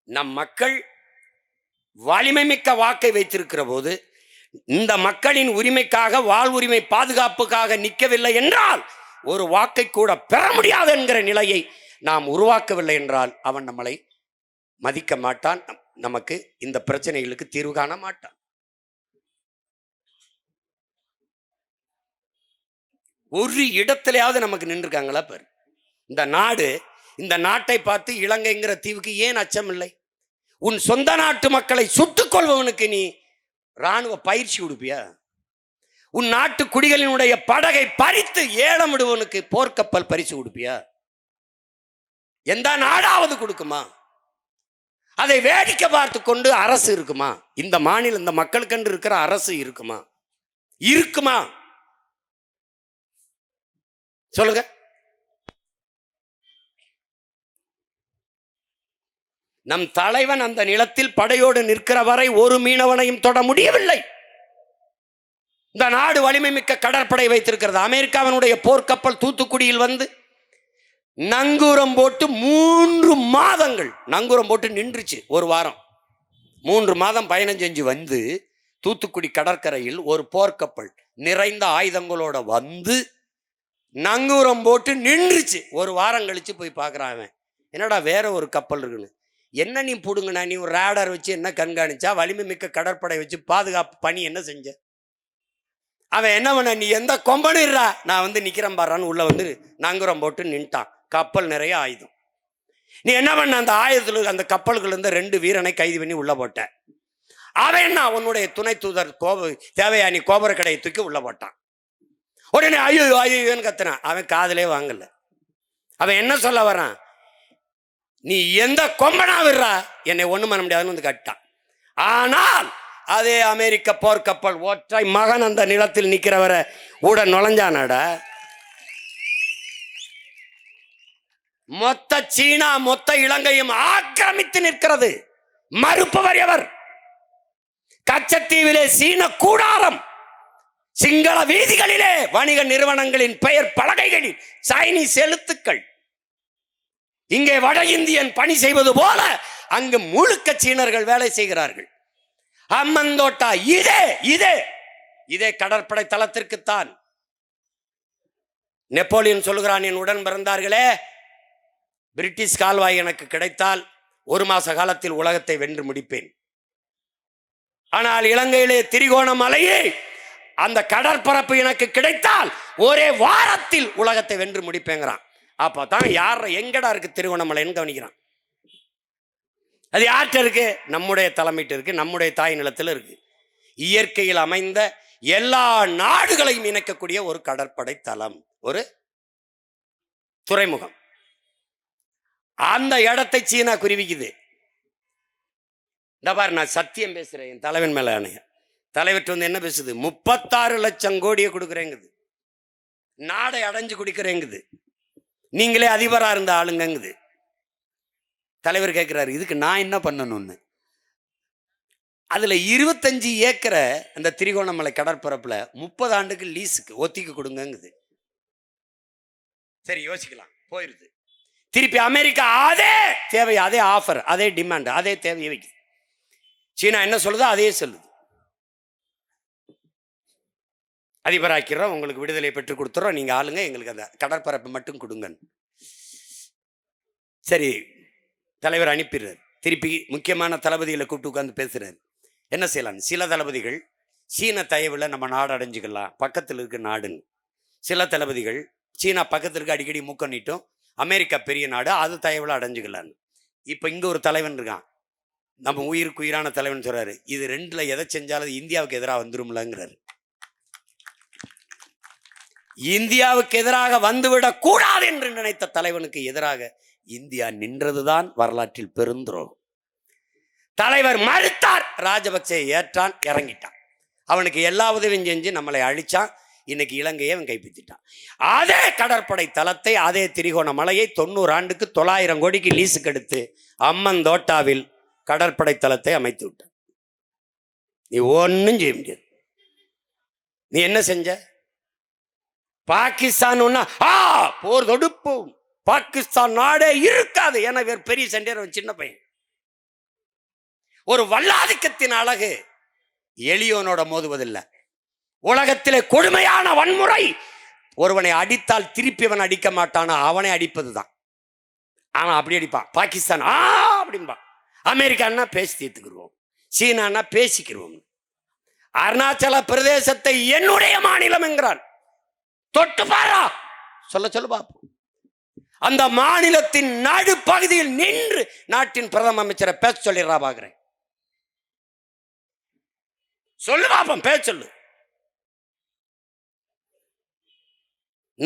நம் மக்கள் வலிமை மிக்க வாக்கை வைத்திருக்கிற போது இந்த மக்களின் உரிமைக்காக வாழ்வுரிமை பாதுகாப்புக்காக நிற்கவில்லை என்றால் ஒரு வாக்கை கூட பெற முடியாது என்கிற நிலையை நாம் உருவாக்கவில்லை என்றால் அவன் நம்மளை மதிக்க மாட்டான், நமக்கு இந்த பிரச்சனைகளுக்கு தீர்வு காண மாட்டான். ஒரு இடத்திலேயாவது நமக்கு நின்றுருக்காங்களா பாரு. இந்த நாட்டை பார்த்து இலங்கைங்கிற தீவுக்கு ஏன் அச்சம் இல்லை? உன் சொந்த நாட்டு மக்களை சுட்டுக் கொள்பவனுக்கு நீ இராணுவ பயிற்சி கொடுப்பியா? உன் நாட்டு குடிகளினுடைய படகை பறித்து ஏலம் விடுவனுக்கு போர்க்கப்பல் பரிசு கொடுப்பியா? எந்த நாடாவது கொடுக்குமா? அதை வேடிக்கை பார்த்து கொண்டு அரசு இருக்குமா? இந்த மாநிலம் இந்த மக்களுக்கென்று இருக்கிற அரசு இருக்குமா சொல்லுங்க. நம் தலைவன் அந்த நிலத்தில் படையோடு நிற்கிற வரை ஒரு மீனவனையும் தொட முடியவில்லை. இந்த நாடு வலிமை மிக்க கடற்படை வைத்திருக்கிறது. அமெரிக்காவினுடைய போர்க்கப்பல் தூத்துக்குடியில் வந்து நங்கூரம் போட்டு 3 மாதங்கள் நங்கூரம் போட்டு நின்றுச்சு. ஒரு வாரம் 3 மாதம் பயணம் செஞ்சு வந்து தூத்துக்குடி கடற்கரையில் ஒரு போர்க்கப்பல் நிறைந்த ஆயுதங்களோட வந்து நங்கூரம் போட்டு நின்றுச்சு. ஒரு வாரம் கழிச்சு போய் பார்க்குறான், என்னடா வேற ஒரு கப்பல் இருக்குன்னு. என்ன நீ புடுங்கண்ணா, நீ ஒரு ரேடார் வச்சு என்ன கண்காணிச்சா? வலிமை மிக்க கடற்படை வச்சு பாதுகாப்பு பணி என்ன செஞ்ச? அவன் என்ன பண்ண, நீ எந்த கொம்பனிடுறா, நான் வந்து நிக்கிறேன் பாறான்னு உள்ள வந்து நங்குரம் போட்டு நின்ட்டான். கப்பல் நிறைய ஆயுதம். நீ என்ன பண்ண, அந்த ஆயுதத்துல அந்த கப்பல்கள் இருந்த 2 வீரனை கைது பண்ணி உள்ள போட்ட. அவன் என்ன, அவனுடைய துணை தூதர் தேவயானி கோபுர கடையை தூக்கி உள்ள போட்டான். உடனே ஐயோ ஐயோன்னு கத்துனான். அவன் காதலே வாங்கல. அவன் என்ன சொல்ல வரான், நீ எந்த கொம்பனா விடுறா, என்னை ஒண்ணும் பண்ண முடியாதுன்னு வந்து கட்டான். ஆனால் அதே அமெரிக்க போர்க்கப்பல் ஒற்றை மகன் அந்த நிலத்தில் நிக்கிறவரை கூட நுழைஞ்சானடா. மொத்த சீனா மொத்த இலங்கையும் ஆக்கிரமித்து நிற்கிறது. மறுப்பவர் எவர்? கச்சத்தீவிலே சீன கூடாரம், சிங்கள வீதிகளிலே வணிக நிறுவனங்களின் பெயர் பலகைகளில் சைனீஸ் எழுத்துக்கள். இங்கே வட இந்தியன் பணி செய்வது போல அங்கு முழுக்க சீனர்கள் வேலை செய்கிறார்கள். அம்மந்தோட்டா இதே கடற்படை தளத்திற்குத்தான். நெப்போலியன் சொல்லுகிறான், என் உடன் பிறந்தார்களே, பிரிட்டிஷ் கால்வாய் எனக்கு கிடைத்தால் 1 மாச காலத்தில் உலகத்தை வென்று முடிப்பேன். ஆனால் இலங்கையிலே திரிகோணமலையே அந்த கடற்பரப்பு எனக்கு கிடைத்தால் ஒரே வாரத்தில் உலகத்தை வென்று முடிப்பேங்கிறான். அப்பதான் யார் எங்கடா இருக்கு திருகோணமலைன்னு கவனிக்கிறான். அது யார்கிட்ட இருக்கு? நம்முடைய தலைமையிட்ட இருக்கு, நம்முடைய தாய் நிலத்தில் இருக்கு. இயற்கையில் அமைந்த எல்லா நாடுகளையும் இணைக்கக்கூடிய ஒரு கடற்படை தளம், ஒரு துறைமுகம். அந்த இடத்தை சீனா குருவிக்குது. இந்த பாரு, நான் சத்தியம் பேசுறேன், என் தலைவன் மேல ஆணைய. தலைவர் வந்து என்ன பேசுது, 36 லட்சம் கோடியை கொடுக்குறேங்குது, நாடை அடைஞ்சு குடிக்கிறேங்குது, நீங்களே அதிபரா இருந்த ஆளுங்குது. தலைவர் கேட்கிறாரு, இதுக்கு நான் என்ன பண்ணணும்னு. அதுல 25 ஏக்கரை அந்த திரிகோணமலை கடற்பரப்புல 30 ஆண்டுக்கு லீஸுக்கு ஒத்திக்கு கொடுங்குது. சரி, யோசிக்கலாம், போயிருது. திருப்பி அமெரிக்கா அதே தேவை, அதே ஆஃபர், அதே டிமாண்ட், அதே தேவையை வைக்குது. சீனா என்ன சொல்லுதோ அதே சொல்லுது. அதிபராக்கிறோம், உங்களுக்கு விடுதலை பெற்றுக் கொடுத்துறோம், நீங்க ஆளுங்க, எங்களுக்கு அந்த கடற்பரப்பு மட்டும் கொடுங்க. சரி, தலைவர் அனுப்பிடுறார். திருப்பி முக்கியமான தளபதிகளை கூப்பிட்டு உட்காந்து பேசுறாரு. என்ன செய்யலாம்? சில தளபதிகள் சீன தயவுல நம்ம நாடு அடைஞ்சுக்கலாம், பக்கத்தில் இருக்க நாடுன்னு. சில தளபதிகள் சீனா பக்கத்தில் இருக்க அடிக்கடி மூக்க நீட்டும், அமெரிக்கா பெரிய நாடு, அது தயவுல அடைஞ்சுக்கலான்னு. இப்ப இங்க ஒரு தலைவன் இருக்கான், நம்ம உயிருக்கு உயிரான தலைவன் சொல்றாரு, இது 2ல எதை செஞ்சாலும் இந்தியாவுக்கு எதிராக வந்துரும்லங்கிறாரு. இந்தியாவுக்கு எதிராக வந்துவிடக் கூடாது என்று நினைத்த தலைவனுக்கு எதிராக இந்தியா நின்றதுதான் வரலாற்றில் பெருந்துரோகம். தலைவர் மறுத்தார், ராஜபக்சே ஏற்றான், இறங்கிட்டான். அவனுக்கு எல்லா உதவியும் செஞ்சு நம்மளை அழிச்சான். இன்னைக்கு இலங்கையை அவன் கைப்பற்றிட்டான். அதே கடற்படை தளத்தை, அதே திரிகோணமலையை 90 ஆண்டுக்கு 900 கோடிக்கு லீஸுக்கு எடுத்து அம்மந்தோட்டாவில் கடற்படை தளத்தை அமைத்து விட்டான். நீ ஒன்னும் செய்ய முடியாது. நீ என்ன செஞ்ச? பாகிஸ்தான் போர் தொடுப்பு, பாகிஸ்தான் நாடே இருக்காது. ஏன்னா வேறு பெரிய சண்டையர், சின்ன பையன். ஒரு வல்லாதிக்கத்தின் அழகு எளியோனோட மோதுவதில்லை. உலகத்திலே கொடுமையான வன்முறை, ஒருவனை அடித்தால் திருப்பி அவன் அடிக்க மாட்டானா, அவனை அடிப்பதுதான். ஆனா அப்படி அடிப்பான். பாகிஸ்தான் அப்படின்பா. அமெரிக்கான்னா பேசி தீர்த்துக்கிடுவோம், சீனான்னா பேசிக்கிடுவோம். அருணாச்சல பிரதேசத்தை என்னுடைய மாநிலம் என்கிறான். தொட்டு பாரா, சொல்ல பாப்போம். அந்த மாநிலத்தின் நடுப்பகுதியில் நின்று நாட்டின் பிரதம அமைச்சரை பேச சொல்லிடுறா பாக்குறேன். சொல்லு பாப்போம், பேச சொல்லு.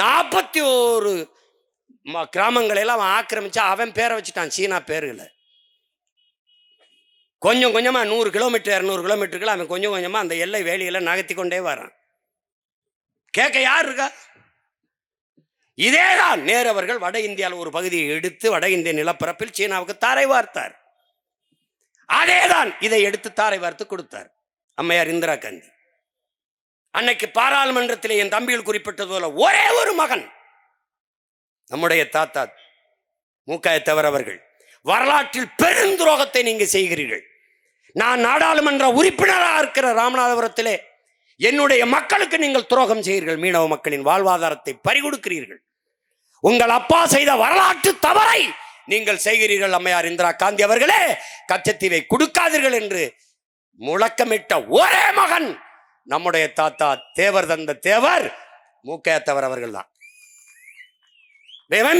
41 கிராமங்களை எல்லாம் அவன் ஆக்கிரமிச்சா, அவன் பேரை வச்சுட்டான், சீனா பேருகளை. கொஞ்சம் கொஞ்சமா 100 கிலோமீட்டர் 200 கிலோமீட்டர்கள் அவன் கொஞ்சம் கொஞ்சமா அந்த எல்லை வேலிகளை நகர்த்தி கொண்டே வரான். கேட்க யார் இருக்கா? இதேதான் நேரு அவர்கள் வட இந்தியாவில் ஒரு பகுதியை எடுத்து வட இந்திய நிலப்பரப்பில் சீனாவுக்கு தாரை வார்த்தார். அதேதான் இதை எடுத்து தாரை வார்த்து கொடுத்தார் அம்மையார் இந்திரா காந்தி. அன்னைக்கு பாராளுமன்றத்தில் என் தம்பியில் குறிப்பிட்டது போல ஒரே ஒரு மகன், நம்முடைய தாத்தா மூக்காயத்தவர் அவர்கள், வரலாற்றில் பெருந்துரோகத்தை நீங்க செய்கிறீர்கள். நான் நாடாளுமன்ற உறுப்பினராக இருக்கிற ராமநாதபுரத்திலே என்னுடைய மக்களுக்கு நீங்கள் துரோகம் செய்கிறீர்கள், மீனவ மக்களின் வாழ்வாதாரத்தை பறிகொடுக்கிறீர்கள், உங்கள் அப்பா செய்த வரலாற்று தவறை நீங்கள் செய்கிறீர்கள். அம்மையார் இந்திரா காந்தி அவர்களே, கச்சத்தீவை கொடுக்காதீர்கள் என்று முழக்கமிட்ட ஒரே மகன் நம்முடைய தாத்தா தேவர் தந்த தேவர் மூக்கையாத்தவர் அவர்கள் தான்.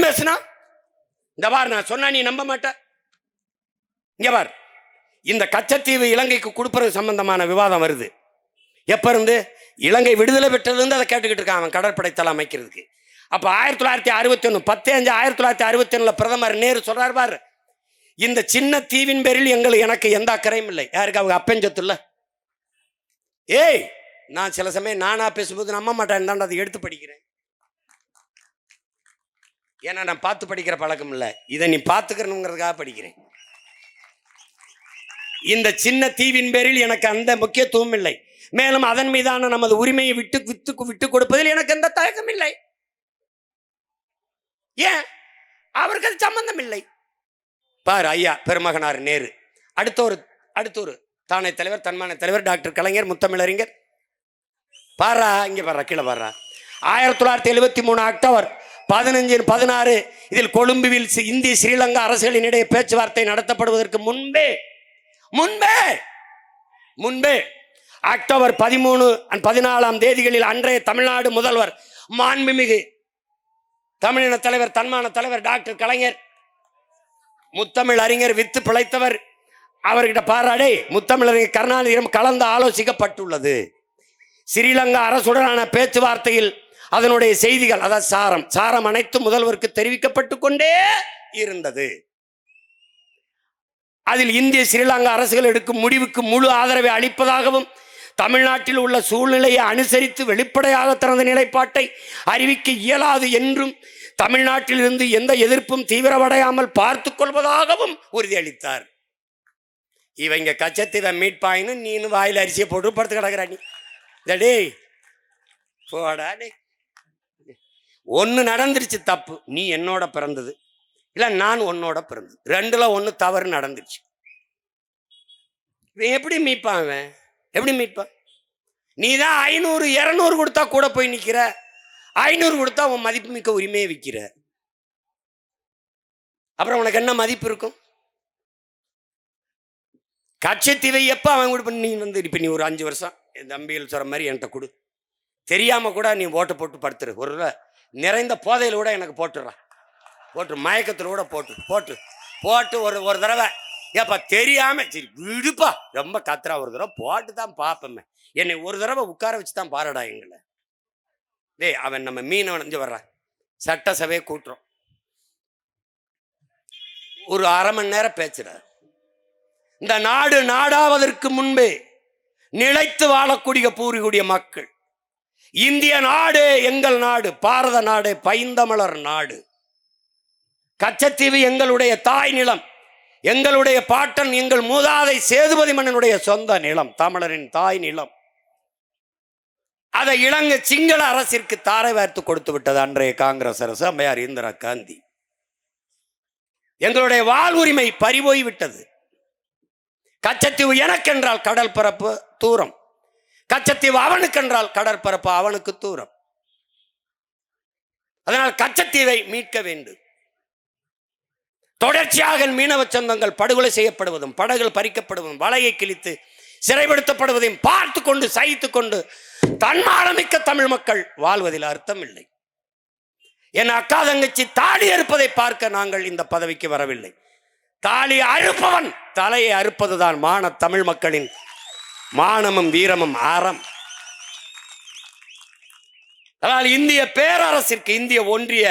பேசுனா இந்த பார், நான் சொன்னா நீ நம்ப மாட்ட. இங்க பார், இந்த கச்சத்தீவு இலங்கைக்கு கொடுப்பது சம்பந்தமான விவாதம் வருது. எப்ப இருந்து? இலங்கை விடுதலை பெற்றதுல இருந்து அதை கேட்டுக்கிட்டு இருக்கான் அவன், கடற்படை தளம் அமைக்கிறதுக்கு. அப்ப 1961 10/5/1961 பிரதமர் நேரு சொல்றாரு பாரு, இந்த சின்ன தீவின் பேரில் எனக்கு எந்த அக்கறையும் இல்லை. யாருக்கு? அவங்க அப்பஞ்சொத்து இல்ல. ஏய், நான் சில சமயம் நானா பேசும்போது நம்ப மாட்டேன் தான் அதை எடுத்து படிக்கிறேன். ஏன்னா நான் பார்த்து படிக்கிற பழக்கம் இல்லை, இதை நீ பார்த்துக்கணுங்கிறதுக்காக படிக்கிறேன். இந்த சின்ன தீவின் பேரில் எனக்கு அந்த முக்கியத்துவம் இல்லை. மேலும் அதன் மீதான நமது உரிமையை விட்டு கொடுப்பதில் எனக்கு எந்த தயக்கம் இல்லை. ஏன்? அவருக்கு அது சம்பந்தம் இல்லை. பாரு ஐயா பெருமகனார் நேரு, அடுத்த ஒரு தானே தலைவர், தன்மான தலைவர் டாக்டர் கலைஞர், முத்தமிழறிஞர். பாரா, இங்க பாரா, கீழே பாரா. 1973 அக்டோபர் 15-16 இதில் கொழும்புவில் இந்திய ஸ்ரீலங்கா அரசுகளினிடையே பேச்சுவார்த்தை நடத்தப்படுவதற்கு முன்பே அக்டோபர் 13-14 தேதிகளில் அன்றைய தமிழ்நாடு முதல்வர் மாண்புமிகு தமிழின தலைவர், தன்மான தலைவர் டாக்டர் கலைஞர், முத்தமிழ் அறிஞர், வித்து பிழைத்தவர், அவர்கிட்ட பாராடே முத்தமிழறிஞர் கருணாநிதியிடம் கலந்து ஆலோசிக்கப்பட்டுள்ளது. ஸ்ரீலங்கா அரசுடனான பேச்சுவார்த்தையில் அதனுடைய செய்திகள், அதாவது சாரம் அனைத்து முதல்வருக்கு தெரிவிக்கப்பட்டு கொண்டே இருந்தது. அதில் இந்திய ஸ்ரீலங்கா அரசுகள் எடுக்கும் முடிவுக்கு முழு ஆதரவை அளிப்பதாகவும், தமிழ்நாட்டில் உள்ள சூழ்நிலையை அனுசரித்து வெளிப்படையாக தனது நிலைப்பாட்டை அறிவிக்க இயலாது என்றும், தமிழ்நாட்டில் இருந்து எந்த எதிர்ப்பும் தீவிரமடையாமல் பார்த்துக் கொள்வதாகவும் உறுதியளித்தார். இவங்க கச்சத்தீவை மீட்பாயின்னு நீனு வாயில் அரிசியை போட்டு படுத்து கிடக்குற. நீ டேய் போடா, ஒன்று நடந்துருச்சு தப்பு, நீ என்னோட பிறந்தது இல்லை நான் உன்னோட பிறந்தது, ரெண்டுல ஒன்று தவறு நடந்துருச்சு. இவன் எப்படி மீட்பான்? அவன் எப்படி மீட்பான்? நீ தான் 500-200 கொடுத்தா கூட போய் நிற்கிற, 500 கொடுத்தா உன் மதிப்பு மிக்க உரிமையை விற்கிற. அப்புறம் உனக்கு என்ன மதிப்பு இருக்கும்? கச்சத்தீவை எப்போ அவன் கொடுப்ப? நீ இப்போ நீ ஒரு 5 வருஷம் என் தம்பிகள் சொல்கிற மாதிரி என்கிட்ட கொடு, தெரியாமல் கூட நீ ஓட்டு போட்டு படுத்துரு, ஒரு நிறைந்த போதையில் கூட எனக்கு போட்டுடுறான், போட்டு மயக்கத்தில் கூட போட்டு ஒரு தடவை ஏப்பா தெரியாம சரி விடுப்பா, ரொம்ப கத்துறா, ஒரு தடவை போட்டு தான் பார்ப்போமே, என்னை ஒரு தடவை உட்கார வச்சு தான் பாருடா எங்களை. டேய், அவன் நம்ம மீனவன் வர்றான், சட்டசபையை கூட்டுறோம், ஒரு அரை மணி நேரம் பேச்சுடா. இந்த நாடு நாடாவதற்கு முன்பே நிலைத்து வாழக்கூடிய பூர்வீக மக்கள், இந்திய நாடு எங்கள் நாடு, பாரத நாடு, பைந்தமிழர் நாடு. கச்சத்தீவு எங்களுடைய தாய் நிலம், எங்களுடைய பாட்டன், எங்கள் மூதாதை சேதுபதி மன்னனுடைய சொந்த நிலம், தமிழரின் தாய் நிலம். அதை இலங்கை சிங்கள அரசிற்கு தாரை வார்த்து கொடுத்து விட்டது அன்றைய காங்கிரஸ் அரசு, அம்மையார் இந்திரா காந்தி. எங்களுடைய வாழ்வுரிமை பறிபோய் விட்டது. கச்சத்தீவு எனக்கென்றால் கடல் பரப்பு தூரம், கச்சத்தீவு அவனுக்கென்றால் கடற்பரப்பு அவனுக்கு தூரம். அதனால் கச்சத்தீவை மீட்க வேண்டும். தொடர்ச்சியாக மீனவ சொந்தங்கள் படுகொலை செய்யப்படுவதும், படகுகள் பறிக்கப்படுவதும், வலையை கிழித்து சிறைப்படுத்தப்படுவதையும் பார்த்து கொண்டு சகித்து கொண்டு தன்மானமிக்க தமிழ் மக்கள் வாழ்வதில் அர்த்தம் இல்லை. என் அக்கா தங்கச்சி தாலி அறுப்பதை பார்க்க நாங்கள் இந்த பதவிக்கு வரவில்லை. தாலி அறுப்பவன் தலையை அறுப்பதுதான் மான தமிழ் மக்களின் மானமும் வீரமும் ஆரம். அதனால் இந்திய பேரரசிற்கு, இந்திய ஒன்றிய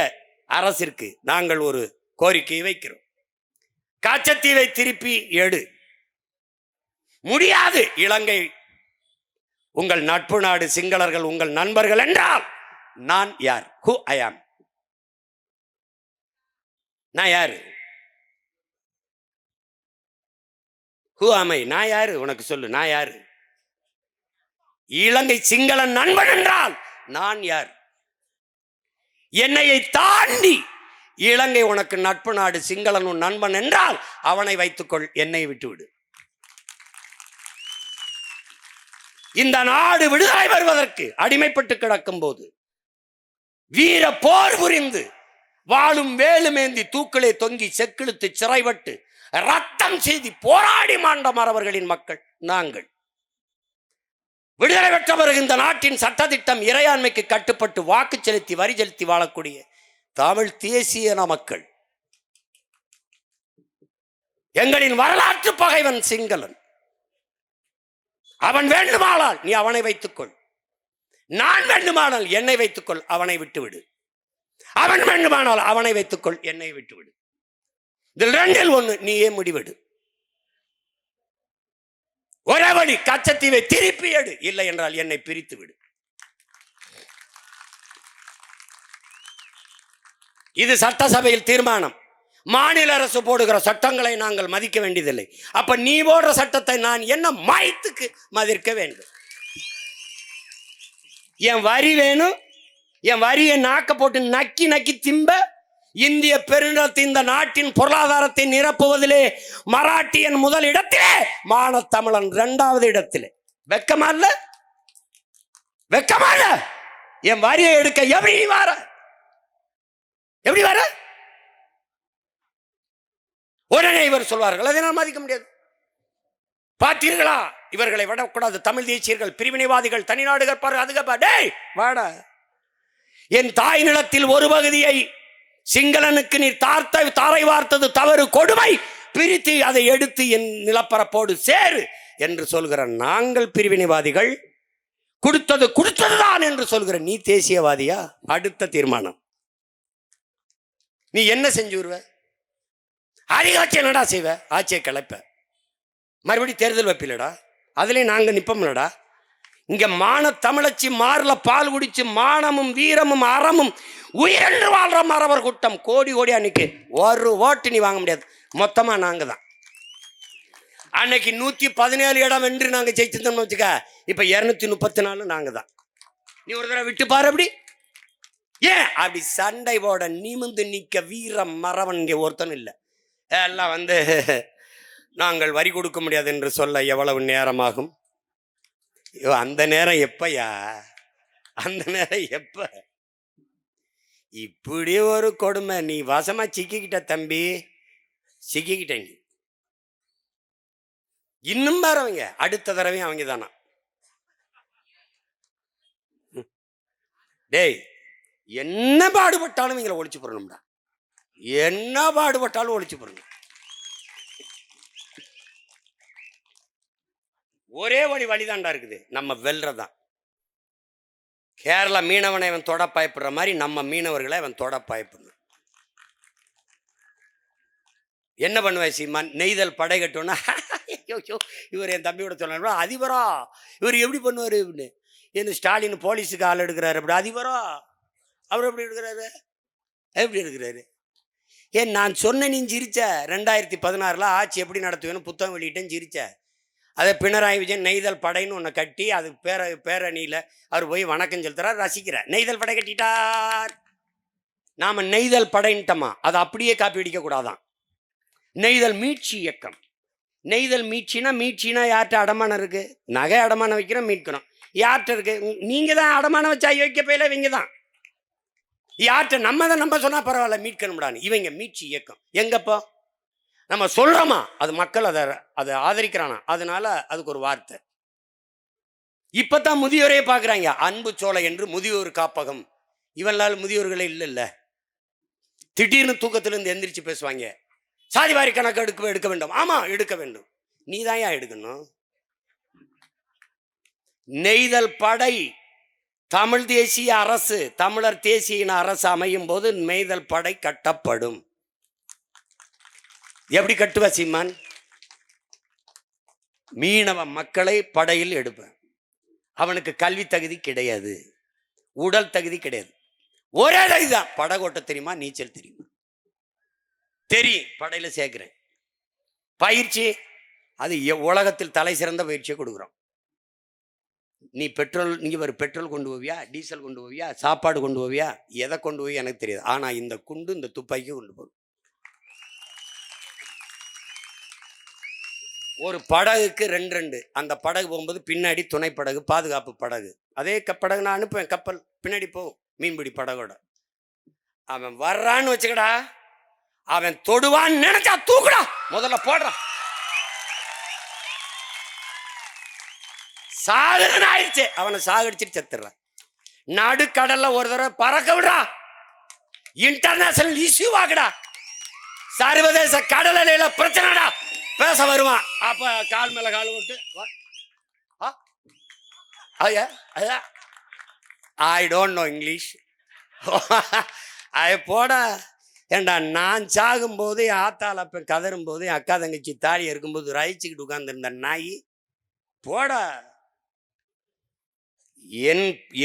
அரசிற்கு நாங்கள் ஒரு கோரிக்கையை வைக்கிறோம். கச்சத்தீவை திருப்பி எடு. முடியாது. இலங்கை உங்கள் நட்பு நாடு, சிங்களர்கள் உங்கள் நண்பர்கள் என்றால் நான் யார்? ஹூ ஐ ஆம்? நான் யாரு? ஹூ ஆமை? நான் யாரு? உனக்கு சொல்லு, நான் யாரு? இலங்கை சிங்கள நண்பன் என்றால் நான் யார்? என்னையை தாண்டி இலங்கை உனக்கு நட்பு நாடு, சிங்களன் உன் நண்பன் என்றால் அவனை வைத்துக்கொள், என்னை விட்டுவிடு. இந்த நாடு விடுதலை வருவதற்கு அடிமைப்பட்டு கிடக்கும் போது வீர போர் புரிந்து வாழும் வேலுமேந்தி தூக்களே தொங்கி செக்கிழுத்து சிறைப்பட்டு ரத்தம் செய்தி போராடி மாண்ட மறவர்களின் மக்கள் நாங்கள். விடுதலை பெற்ற பிறகு இந்த நாட்டின் சட்டத்திட்டம் இறையாண்மைக்கு கட்டுப்பட்டு வாக்கு செலுத்தி வரி செலுத்தி வாழக்கூடிய தமிழ் தேசிய மக்கள். எங்களின் வரலாற்று பகைவன் சிங்களன். அவன் வேண்டுமானால் நீ அவனை வைத்துக்கொள், நான் வேண்டுமானால் என்னை வைத்துக்கொள், அவனை விட்டுவிடு. அவன் வேண்டுமானால் அவனை வைத்துக்கொள், என்னை விட்டுவிடு. இதில் ரெண்டில் ஒன்று நீயே முடிவெடு. ஒரே வழி, கச்சத்தீவை திருப்பி எடு, இல்லை என்றால் என்னை பிரித்து விடு. இது சட்டசபையில் தீர்மானம். மாநில அரசு போடுகிற சட்டங்களை நாங்கள் மதிக்க வேண்டியதில்லை. அப்ப நீ போடுற சட்டத்தை நான் என்ன மாயத்துக்கு மதிக்க வேண்டும்? என் வரி வேணும், என் வரியை நாக்க போட்டு நக்கி நக்கி திம்ப இந்திய பெருநிலத்தின் இந்த நாட்டின் பொருளாதாரத்தை நிரப்புவதிலே மராட்டியன் முதல் இடத்திலே, மானத்தமிழன் இரண்டாவது இடத்திலே. வெக்கமா இல்ல? வெக்கமா இல்ல? என் வரியை எடுக்க எப்படி வர? எப்படி வர? உடனே இவர் சொல்வார்கள், அதை நான் மதிக்க முடியாது. பார்த்தீர்களா, இவர்களை விடக்கூடாது, தமிழ் தேசியர்கள் பிரிவினைவாதிகள், தனிநாடுகள் பாரு, அதுக்கு டேய் வாடா. என் தாய் நிலத்தில் ஒரு பகுதியை சிங்களனுக்கு நீ தாரை வார்த்தது தவறு, கொடுமை, பிரித்து அதை எடுத்து என் நிலப்பரப்போடு சேரு என்று சொல்கிற நாங்கள் பிரிவினைவாதிகள், கொடுத்ததுதான் என்று சொல்கிற நீ தேசியவாதியா? அடுத்த தீர்மானம், நீ என்ன செஞ்சு வருவ? அதிகாட்சி என்னடா செய்வ? ஆட்சியை கலைப்ப, மறுபடி தேர்தல் வைப்பில்லடா, அதுல நாங்க நிப்போம்லடா. இங்க மான தமிழச்சி மாறல பால் குடிச்சு மானமும் வீரமும் அறமும் உயிரென்று வாழ்ற மறவர் கூட்டம் கோடி கோடி. அன்னைக்கு ஒரு ஓட்டு நீ வாங்க முடியாது, மொத்தமா நாங்க தான். அன்னைக்கு 117 இடம் வென்று நாங்க ஜெயிச்சிருந்தோம்னு வச்சுக்க, இப்ப 234 நாங்க தான். நீ ஒரு தடவை விட்டு பாரு. அப்படி ஏன் அப்படி சண்டை போட நிமிந்து நிக்க வீரம் மறவன் இங்க ஒருத்தனும் இல்லை. எல்லாம் வந்து நாங்கள் வரி கொடுக்க முடியாது என்று சொல்ல எவ்வளவு நேரமாகும்? அந்த நேரம் எப்பயா? அந்த நேரம் எப்ப? இப்படி ஒரு கொடுமை. நீ வசமா சிக்கிக்கிட்ட தம்பி, சிக்கிக்கிட்ட. நீ இன்னும் பாருங்க, அடுத்த தடவையும் அவங்க தானா? டேய், என்ன பாடுபட்டாலும் இவங்களை ஒழிச்சு போடணும்டா. என்ன பாடுபட்டாலும் ஒழிச்சு போடணும். ஒரே வழிதாண்டா இருக்குது, நம்ம வெல்றதான். கேரளா மீனவனை அவன் தொட பயப்படுற மாதிரி நம்ம மீனவர்களை அவன் தொட பயப்படணும். என்ன பண்ணுவேன் சீமான்? நெய்தல் படை கட்டோன்னா இவர் என் தம்பியோட சொன்னார், அதிபரா இவர் எப்படி பண்ணுவார் அப்படின்னு. என்ன ஸ்டாலின் போலீஸுக்கு ஆள் எடுக்கிறாரு, அப்படி அதிபரா அவர் எப்படி எடுக்கிறாரு? எப்படி எடுக்கிறாரு? ஏன் நான் சொன்ன நீ சிரிச்ச. 2016 ஆட்சி எப்படி நடத்துவேன்னு புத்தகம் வெளியிட்டேன்னு சிரிச்ச. அதை பினராயி விஜயன் நெய்தல் படைன்னு ஒன்று கட்டி அது பேரணியில் அவர் போய் வணக்கம் செலுத்துறார், ரசிக்கிறார். நெய்தல் படை கட்டிட்டார், நாம் நெய்தல் படைன்ட்டோமா? அதை அப்படியே காப்பி அடிக்க கூடாதான். நெய்தல் மீட்சி இயக்கம். நெய்தல் மீட்சினா யார்கிட்ட அடமானம் இருக்கு? நகை அடமானம் வைக்கிறோம், மீட்கிறோம். யார்கிட்ட இருக்கு? நீங்க தான் அடமானம் வச்சா வைக்க போயில, இவங்க தான். யார்கிட்ட? நம்ம தான் நம்ப சொன்னா பரவாயில்ல, மீட்கணும்டான்னு. இவங்க மீட்சி இயக்கம். எங்கப்போ நம்ம சொல்றோமா? அது மக்கள் அதை ஆதரிக்கிறானா? அதனால அதுக்கு ஒரு வார்த்தை. இப்பதான் முதியோரே பாக்குறாங்க. அன்பு சோலை என்று முதியோர் காப்பகம். இவனால் முதியோர்களே இல்லைல்ல. திடீர்னு தூக்கத்திலிருந்து எந்திரிச்சு பேசுவாங்க, சாதிவாரி கணக்கு எடுக்க வேண்டும். ஆமா, எடுக்க வேண்டும். நீ தான் ஏன் எடுக்கணும்? நெய்தல் படை தமிழ் தேசிய அரசு, தமிழர் தேசிய அரசு அமையும் போது நெய்தல் படை கட்டப்படும். எப்படி கட்டுவ சீமான்? மீனவ மக்களை படையில் எடுப்பேன். அவனுக்கு கல்வி தகுதி கிடையாது, உடல் தகுதி கிடையாது, ஒரே தான் படகோட்ட தெரியுமா, நீச்சல் தெரியுமா? தெரியும், படையில சேர்க்கிறேன். பயிற்சி அது உலகத்தில் தலை சிறந்த பயிற்சியை கொடுக்குறோம். நீ பெட்ரோல் கொண்டு போவியா, டீசல் கொண்டு போவியா, சாப்பாடு கொண்டு போவியா, எதை கொண்டு போய் எனக்கு தெரியாது. ஆனா இந்த குண்டு இந்த துப்பாக்கி கொண்டு போகும். ஒரு படகுக்கு 2 அந்த படகு போகும்போது பின்னாடி துணை படகு, பாதுகாப்பு படகு. அதே படகு நான் அனுப்புவேன், கப்பல் பின்னாடி போகும், மீன்பிடி படகோட. அவன் வர்றான்னு வச்சுக்கடா, அவன் தொடுவான்னு நினைச்சா தூக்குடா, முதல்ல போடுறான். சாகுன்னு ஆயிடுச்சு, அவனை சாகடிச்சிட்டு செத்துடுறான். நடுக்கடல்ல ஒரு தடவை பறக்க விடுறா, இன்டர்நேஷனல் இஷ்யூ ஆகுடா, சர்வதேச கடல் எல்லையில பிரச்சனைடா, பேச வருவான். அப்ப கால் மேல கால் விட்டு ஐ டோன்ட் நோ இங்கிலீஷ். போட ஏண்டா, நான் சாகும்போது என் ஆத்தால அப்ப கதரும் போது என் அக்கா தங்கச்சி தாலி இருக்கும்போது ரயிச்சுக்கிட்டு உட்கார்ந்துருந்த நாய் போட.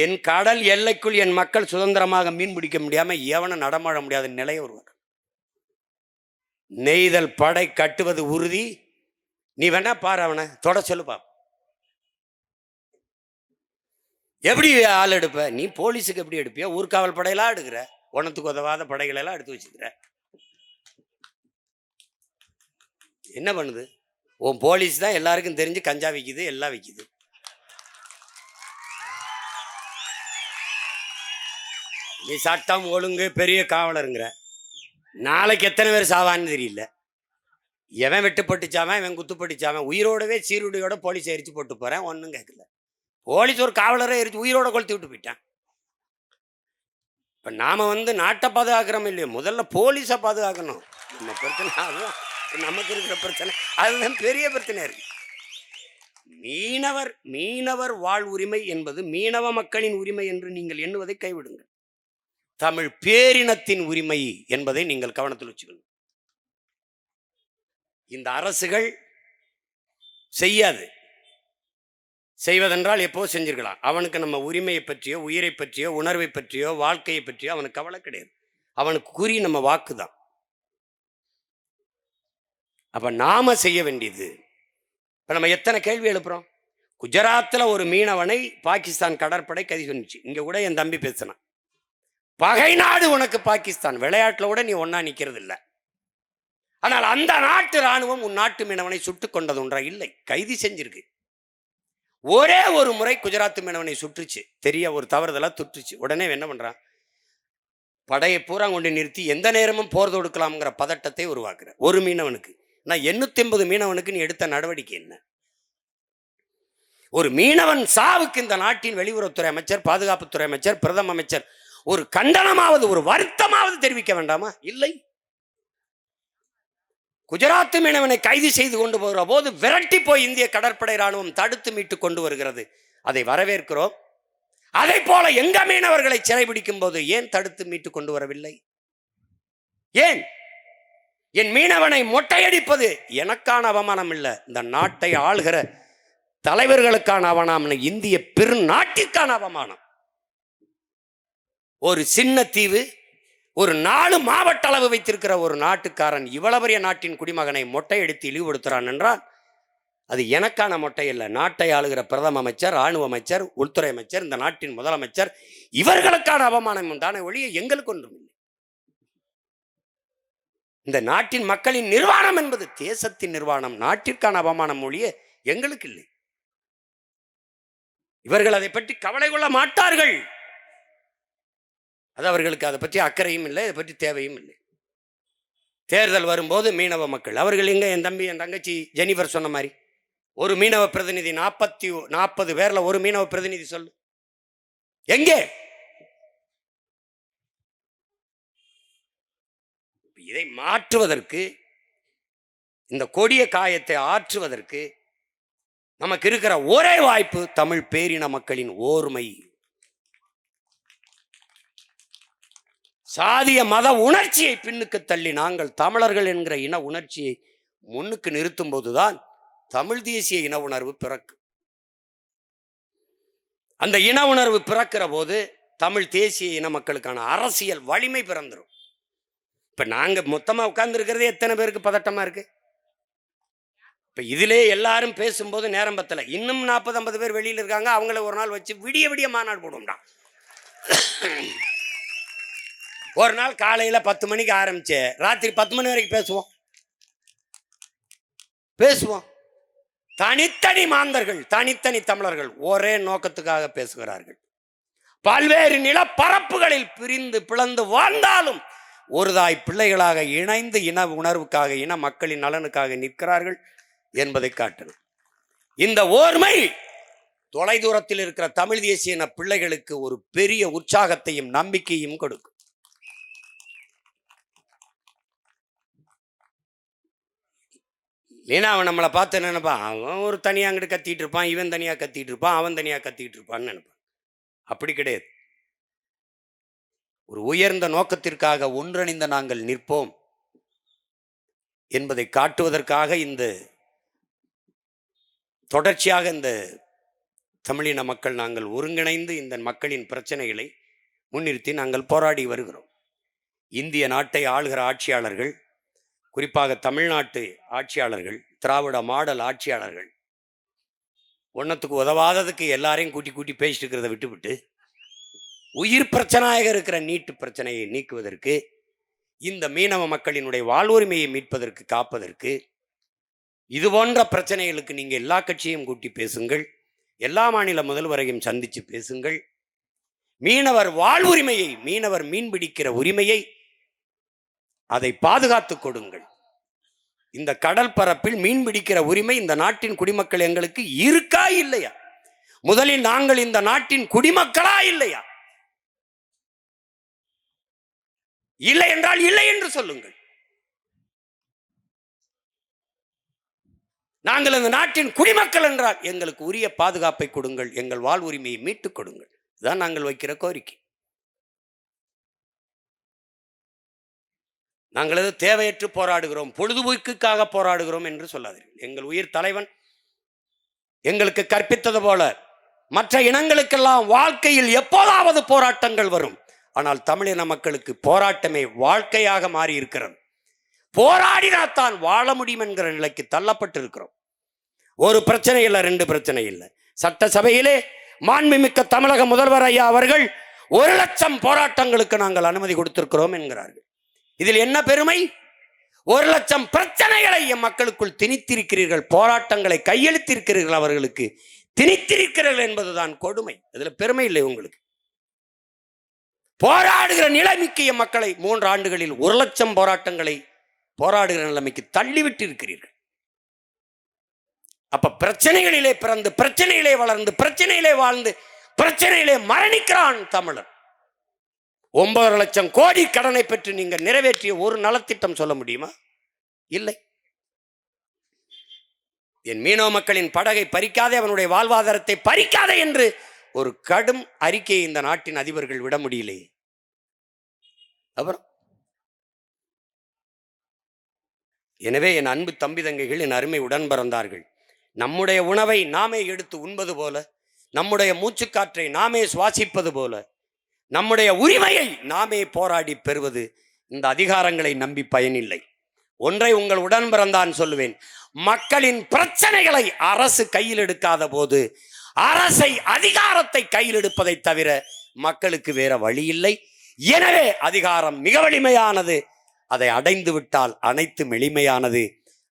என் கடல் எல்லைக்குள் என் மக்கள் சுதந்திரமாக மீன் பிடிக்க முடியாம எவனும் நடமாட முடியாத நிலையை உருவாக்க. நெய்தல் படை கட்டுவது உறுதி. நீ வேணா பாரு, அவனை தொட சொல்லுப்பா. எப்படி ஆள் எடுப்ப நீ? போலீஸுக்கு எப்படி எடுப்பியா? ஊர்காவல் படையெல்லாம் எடுக்கிற, ஒன்னத்துக்கு உதவாத படைகள் எல்லாம் எடுத்து வச்சுக்கிற. என்ன பண்ணுது உன் போலீஸ்? தான் எல்லாருக்கும் தெரிஞ்சு கஞ்சா விற்கிது, எல்லாம் விற்கிது. நீ சட்டம் ஒழுங்கு பெரிய காவலருங்கிற, நாளைக்கு எத்தனை பேர் சாவான்னு தெரியல. எவன் வெட்டுப்பட்டுச்சாவன், இவன் குத்துப்பட்டுச்சாவன், உயிரோடவே சீருடையோட போலீஸ் எரிச்சு போட்டு போறேன், ஒன்றும் கேட்கல. போலீஸ் ஒரு காவலரை எரிச்சு உயிரோட கொளுத்தி விட்டு போயிட்டான். இப்ப நாம நாட்டை பாதுகாக்கிறோம் இல்லையோ, முதல்ல போலீஸை பாதுகாக்கணும். நம்ம பிரச்சனை அதுதான், நமக்கு இருக்கிற பிரச்சனை அதுதான் பெரிய பிரச்சனை இருக்கு. மீனவர் வாழ் உரிமை என்பது மீனவ மக்களின் உரிமை என்று நீங்கள் எண்ணுவதை கைவிடுங்கள். தமிழ் பேரினத்தின் உரிமை என்பதை நீங்கள் கவனத்தில் வச்சுக்கணும். இந்த அரசுகள் செய்யாது. செய்வதென்றால் எப்போ செஞ்சிருக்கலாம். அவனுக்கு நம்ம உரிமையை பற்றியோ, உயிரை பற்றியோ, உணர்வை பற்றியோ, வாழ்க்கையை பற்றியோ அவனுக்கு கவலை கிடையாது. அவனுக்கு குறி நம்ம வாக்குதான். அப்ப நாம செய்ய வேண்டியது, இப்ப நம்ம எத்தனை கேள்வி எழுப்புறோம். குஜராத்தில் ஒரு மீனவனை பாகிஸ்தான் கடற்படை கைது பண்ணிச்சு. இங்க கூட என் தம்பி பேசினான், பகை நாடு உனக்கு பாகிஸ்தான், விளையாட்டுல கூட நீ ஒன்னா நிக்கிறது இல்லை. ஆனால் அந்த நாட்டு ராணுவம் உன் நாட்டு மீனவனை சுட்டுக் கொண்டது ஒன்றா இல்லை, கைது செஞ்சிருக்கு. ஒரே ஒரு முறை குஜராத் மீனவனை சுற்றுச்சு, தெரிய ஒரு தவறுதலா துட்டுச்சு. உடனே என்ன பண்றான், படையை பூரா கொண்டு நிறுத்தி எந்த நேரமும் போர் தொடுக்கலாம்ங்கிற பதட்டத்தை உருவாக்குற. ஒரு மீனவனுக்கு நான் 850 மீனவனுக்கு நீ எடுத்த நடவடிக்கை என்ன? ஒரு மீனவன் சாவுக்கு இந்த நாட்டின் வெளியுறவுத்துறை அமைச்சர், பாதுகாப்புத்துறை அமைச்சர், பிரதம அமைச்சர் ஒரு கண்டனமாவது, ஒரு வருத்தமாவது தெரிவிக்க வேண்டாமா? இல்லை. குஜராத் மீனவனை கைது செய்து கொண்டு போகிற போது விரட்டி போய் இந்திய கடற்படை ராணுவம் தடுத்து மீட்டு கொண்டு வருகிறது. அதை வரவேற்கிறோம். அதை போல எங்க மீனவர்களை சிறைபிடிக்கும் போது ஏன் தடுத்து மீட்டு கொண்டு வரவில்லை? ஏன்? என் மீனவனை மொட்டையடிப்பது எனக்கான அவமானம் இல்லை, இந்த நாட்டை ஆளுகிற தலைவர்களுக்கான அவமானம், இந்திய பெருநாட்டிற்கான அவமானம். ஒரு சின்ன தீவு, ஒரு 4 மாவட்ட அளவு வைத்திருக்கிற ஒரு நாட்டுக்காரன் இவ்வளவு பெரிய நாட்டின் குடிமகனை மொட்டையடித்து இழிவுபடுத்துறான் என்றால் அது எனக்கான மொட்டை இல்லை, நாட்டை ஆளுகிற பிரதம அமைச்சர், ராணுவ அமைச்சர், உள்துறை அமைச்சர், இந்த நாட்டின் முதலமைச்சர், இவர்களுக்கான அவமானம் தானே ஒழிய எங்களுக்கு ஒன்றும் இல்லை. இந்த நாட்டின் மக்களின் நிர்வாணம் என்பது தேசத்தின் நிர்வாணம், நாட்டிற்கான அவமானம் ஒழிய எங்களுக்கு இல்லை. இவர்கள் அதை பற்றி கவலை கொள்ள மாட்டார்கள். அது அவர்களுக்கு அதை பற்றி அக்கறையும் இல்லை, அதை பற்றி தேவையும் இல்லை. தேர்தல் வரும்போது மீனவ மக்கள் அவர்கள் எங்க, என் தம்பி என் தங்கச்சி ஜெனிஃபர் சொன்ன மாதிரி ஒரு மீனவ பிரதிநிதி 40 பேர்ல ஒரு மீனவ பிரதிநிதி சொல்லு எங்கே? இதை மாற்றுவதற்கு, இந்த கொடிய காயத்தை ஆற்றுவதற்கு நமக்கு இருக்கிற ஒரே வாய்ப்பு தமிழ் பேரின மக்களின் ஓர்மை. சாதிய மத உணர்ச்சியை பின்னுக்கு தள்ளி நாங்கள் தமிழர்கள் என்கிற இன உணர்ச்சியை முன்னுக்கு நிறுத்தும் போதுதான் தமிழ் தேசிய இன உணர்வு பிறக்கும். அந்த இன உணர்வு பிறக்கிற போது தமிழ் தேசிய இன மக்களுக்கான அரசியல் வலிமை பிறந்துடும். இப்ப நாங்க மொத்தமா உட்கார்ந்து இருக்கிறதே எத்தனை பேருக்கு பதட்டமா இருக்கு. இப்ப இதிலே எல்லாரும் பேசும்போது நேரம் பத்தல, இன்னும் 40-50 பேர் வெளியில இருக்காங்க. அவங்கள ஒரு நாள் வச்சு விடிய விடிய மாநாடு போடுவோம்டா. ஒரு நாள் காலையில 10 மணிக்கு ஆரம்பிச்சு ராத்திரி 10 மணி வரைக்கும் பேசுவோம். தனித்தனி மாந்தர்கள், தனித்தனி தமிழர்கள் ஒரே நோக்கத்துக்காக பேசுகிறார்கள். பல்வேறு நிலப்பரப்புகளில் பிரிந்து பிளந்து வாழ்ந்தாலும் ஒரு தாய் பிள்ளைகளாக இணைந்து இன உணர்வுக்காக, இன மக்களின் நலனுக்காக நிற்கிறார்கள் என்பதை காட்டணும். இந்த ஓர்மை தொலைதூரத்தில் இருக்கிற தமிழ் தேசிய இன பிள்ளைகளுக்கு ஒரு பெரிய உற்சாகத்தையும் நம்பிக்கையும் கொடுக்கும். ஏன்னா அவன் நம்மளை பார்த்து நினைப்பான், அவன் ஒரு தனியாக அங்கிட்டு கத்திட்டு இருப்பான், இவன் தனியாக கத்திட்டு இருப்பான், அவன் தனியாக கத்திட்டு இருப்பான்னு நினைப்பான். அப்படி கிடையாது. ஒரு உயர்ந்த நோக்கத்திற்காக ஒன்றிணைந்த நாங்கள் நிற்போம் என்பதை காட்டுவதற்காக இந்த தொடர்ச்சியாக இந்த தமிழின மக்கள் நாங்கள் ஒருங்கிணைந்து இந்த மக்களின் பிரச்சனைகளை முன்னிறுத்தி நாங்கள் போராடி வருகிறோம். இந்திய நாட்டை ஆளுகிற ஆட்சியாளர்கள், குறிப்பாக தமிழ்நாட்டு ஆட்சியாளர்கள், திராவிட மாடல் ஆட்சியாளர்கள் ஒன்றத்துக்கு உதவாததுக்கு எல்லாரையும் கூட்டி கூட்டி பேசிட்டு இருக்கிறத விட்டுவிட்டு உயிர் பிரச்சனையாக இருக்கிற நீட்டு பிரச்சனையை நீக்குவதற்கு, இந்த மீனவ மக்களினுடைய வாழ்வுரிமையை மீட்பதற்கு, காப்பதற்கு, இது போன்ற பிரச்சனைகளுக்கு நீங்கள் எல்லா கட்சியும் கூட்டி பேசுங்கள், எல்லா மாநில முதல்வரையும் சந்தித்து பேசுங்கள். மீனவர் வாழ்வுரிமையை, மீனவர் மீன் பிடிக்கிற உரிமையை அதை பாதுகாத்து கொடுங்கள். இந்த கடல் பரப்பில் மீன் பிடிக்கிற உரிமை இந்த நாட்டின் குடிமக்கள் எங்களுக்கு இருக்கா இல்லையா? முதலில் நாங்கள் இந்த நாட்டின் குடிமக்களா இல்லையா? இல்லை என்றால் இல்லை என்று சொல்லுங்கள். நாங்கள் இந்த நாட்டின் குடிமக்கள் என்றால் எங்களுக்கு உரிய பாதுகாப்பை கொடுங்கள், எங்கள் வாழ்வுரிமையை மீட்டுக் கொடுங்கள். இதுதான் நாங்கள் வைக்கிற கோரிக்கை. நாங்கள் எது தேவையற்று போராடுகிறோம், பொழுதுபோக்குக்காக போராடுகிறோம் என்று சொல்லாதீர்கள். எங்கள் உயிர் தலைவன் எங்களுக்கு கற்பித்தது போல மற்ற இனங்களுக்கெல்லாம் வாழ்க்கையில் எப்போதாவது போராட்டங்கள் வரும். ஆனால் தமிழின மக்களுக்கு போராட்டமே வாழ்க்கையாக மாறி இருக்கிறது. போராடினாத்தான் வாழ முடியும் என்கிற நிலைக்கு தள்ளப்பட்டு இருக்கிறோம். ஒரு பிரச்சனை இல்லை, ரெண்டு பிரச்சனை இல்லை. சட்டசபையிலே மாண்புமிக்க தமிழக முதல்வர் ஐயா அவர்கள் 1,00,000 போராட்டங்களுக்கு நாங்கள் அனுமதி கொடுத்திருக்கிறோம் என்கிறார்கள். இதில் என்ன பெருமை? 1,00,000 பிரச்சனைகளை எம் மக்களுக்குள் திணித்திருக்கிறீர்கள், போராட்டங்களை கையெழுத்திருக்கிறீர்கள், அவர்களுக்கு திணித்திருக்கிறீர்கள் என்பதுதான் கொடுமை. இதுல பெருமை இல்லை உங்களுக்கு. போராடுகிற நிலைமைக்கு எம் மக்களை 3 ஆண்டுகளில் 1,00,000 போராட்டங்களை போராடுகிற நிலைமைக்கு தள்ளிவிட்டு இருக்கிறீர்கள். அப்ப பிரச்சனைகளிலே பிறந்து, பிரச்சனையிலே வளர்ந்து, பிரச்சனையிலே வாழ்ந்து, பிரச்சனையிலே மரணிக்கிறான் தமிழன். 9,00,000 கோடி கடனை பெற்று நீங்க நிறைவேற்றிய ஒரு நலத்திட்டம் சொல்ல முடியுமா? இல்லை. என் மீனவ மக்களின் படகை பறிக்காதே, அவனுடைய வாழ்வாதாரத்தை பறிக்காதே என்று ஒரு கடும் அறிக்கையை இந்த நாட்டின் அதிபர்கள் விட முடியலையே. அப்புறம் எனவே என் அன்பு தம்பி தங்கைகள், என் அருமை உடன் பிறந்தார்கள், நம்முடைய உணவை நாமே எடுத்து உண்பது போல, நம்முடைய மூச்சுக்காற்றை நாமே சுவாசிப்பது போல, நம்முடைய உரிமையை நாமே போராடி பெறுவது இந்த அதிகாரங்களை நம்பி பயனில்லை. ஒன்றை உங்கள் உடன் பிறந்தான் சொல்லுவேன், மக்களின் பிரச்சனைகளை அரசு கையில் எடுக்காத போது அரசை, அதிகாரத்தை கையில் எடுப்பதை தவிர மக்களுக்கு வேற வழி இல்லை. எனவே அதிகாரம் மிக வலிமையானது, அதை அடைந்து விட்டால் அனைத்தும் எளிமையானது.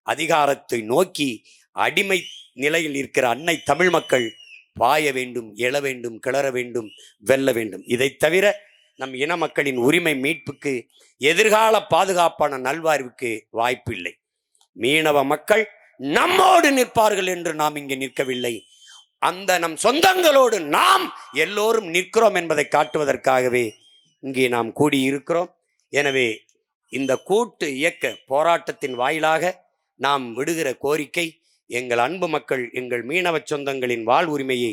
அதிகாரத்தை நோக்கி அடிமை நிலையில் இருக்கிற அன்னை தமிழ் மக்கள் பாய வேண்டும், எழ வேண்டும், கிளற வேண்டும், வெல்ல வேண்டும். இதை தவிர நம் இன மக்களின் உரிமை மீட்புக்கு, எதிர்கால பாதுகாப்பான நல்வாழ்வுக்கு வாய்ப்பு இல்லை. மீனவ மக்கள் நம்மோடு நிற்பார்கள் என்று நாம் இங்கே நிற்கவில்லை, அந்த நம் சொந்தங்களோடு நாம் எல்லோரும் நிற்கிறோம் என்பதை காட்டுவதற்காகவே இங்கே நாம் கூடியிருக்கிறோம். எனவே இந்த கூட்டு இயக்க போராட்டத்தின் வாயிலாக நாம் விடுகிற கோரிக்கை, எங்கள் அன்பு மக்கள், எங்கள் மீனவ சொந்தங்களின் வாழ்வுரிமையை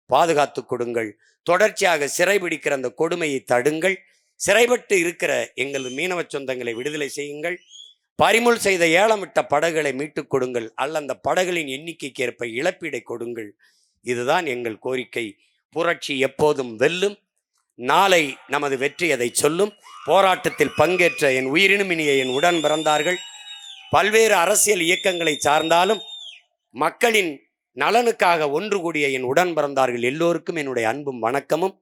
பாதுகாத்து கொடுங்கள். தொடர்ச்சியாக சிறைபிடிக்கிற அந்த கொடுமையை தடுங்கள். சிறைப்பட்டு இருக்கிற எங்கள் மீனவ சொந்தங்களை விடுதலை செய்யுங்கள். பறிமுள் செய்த ஏலமிட்ட படகுகளை மீட்டுக் கொடுங்கள், அல்ல அந்த படகுகளின் எண்ணிக்கைக்கு ஏற்ப இழப்பீடை கொடுங்கள். இதுதான் எங்கள் கோரிக்கை. புரட்சி எப்போதும் வெல்லும். நாளை நமது வெற்றி அதை சொல்லும். போராட்டத்தில் பங்கேற்ற என் உயிரினும் இனிய என் உடன் பிறந்தார்கள், பல்வேறு அரசியல் இயக்கங்களை சார்ந்தாலும் மக்களின் நலனுக்காக ஒன்று கூடிய என் உடன் பிறந்தார்கள் எல்லோருக்கும் என்னுடைய அன்பும் வணக்கமும்,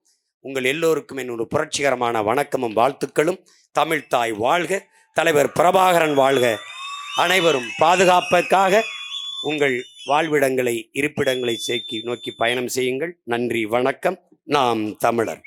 உங்கள் எல்லோருக்கும் என்னுடைய புரட்சிகரமான வணக்கமும் வாழ்த்துக்களும். தமிழ் தாய் வாழ்க, தலைவர் பிரபாகரன் வாழ்க. அனைவரும் பாதுகாப்பதற்காக உங்கள் வாழ்விடங்களை, இருப்பிடங்களை நோக்கி பயணம் செய்யுங்கள். நன்றி, வணக்கம். நாம் தமிழர்.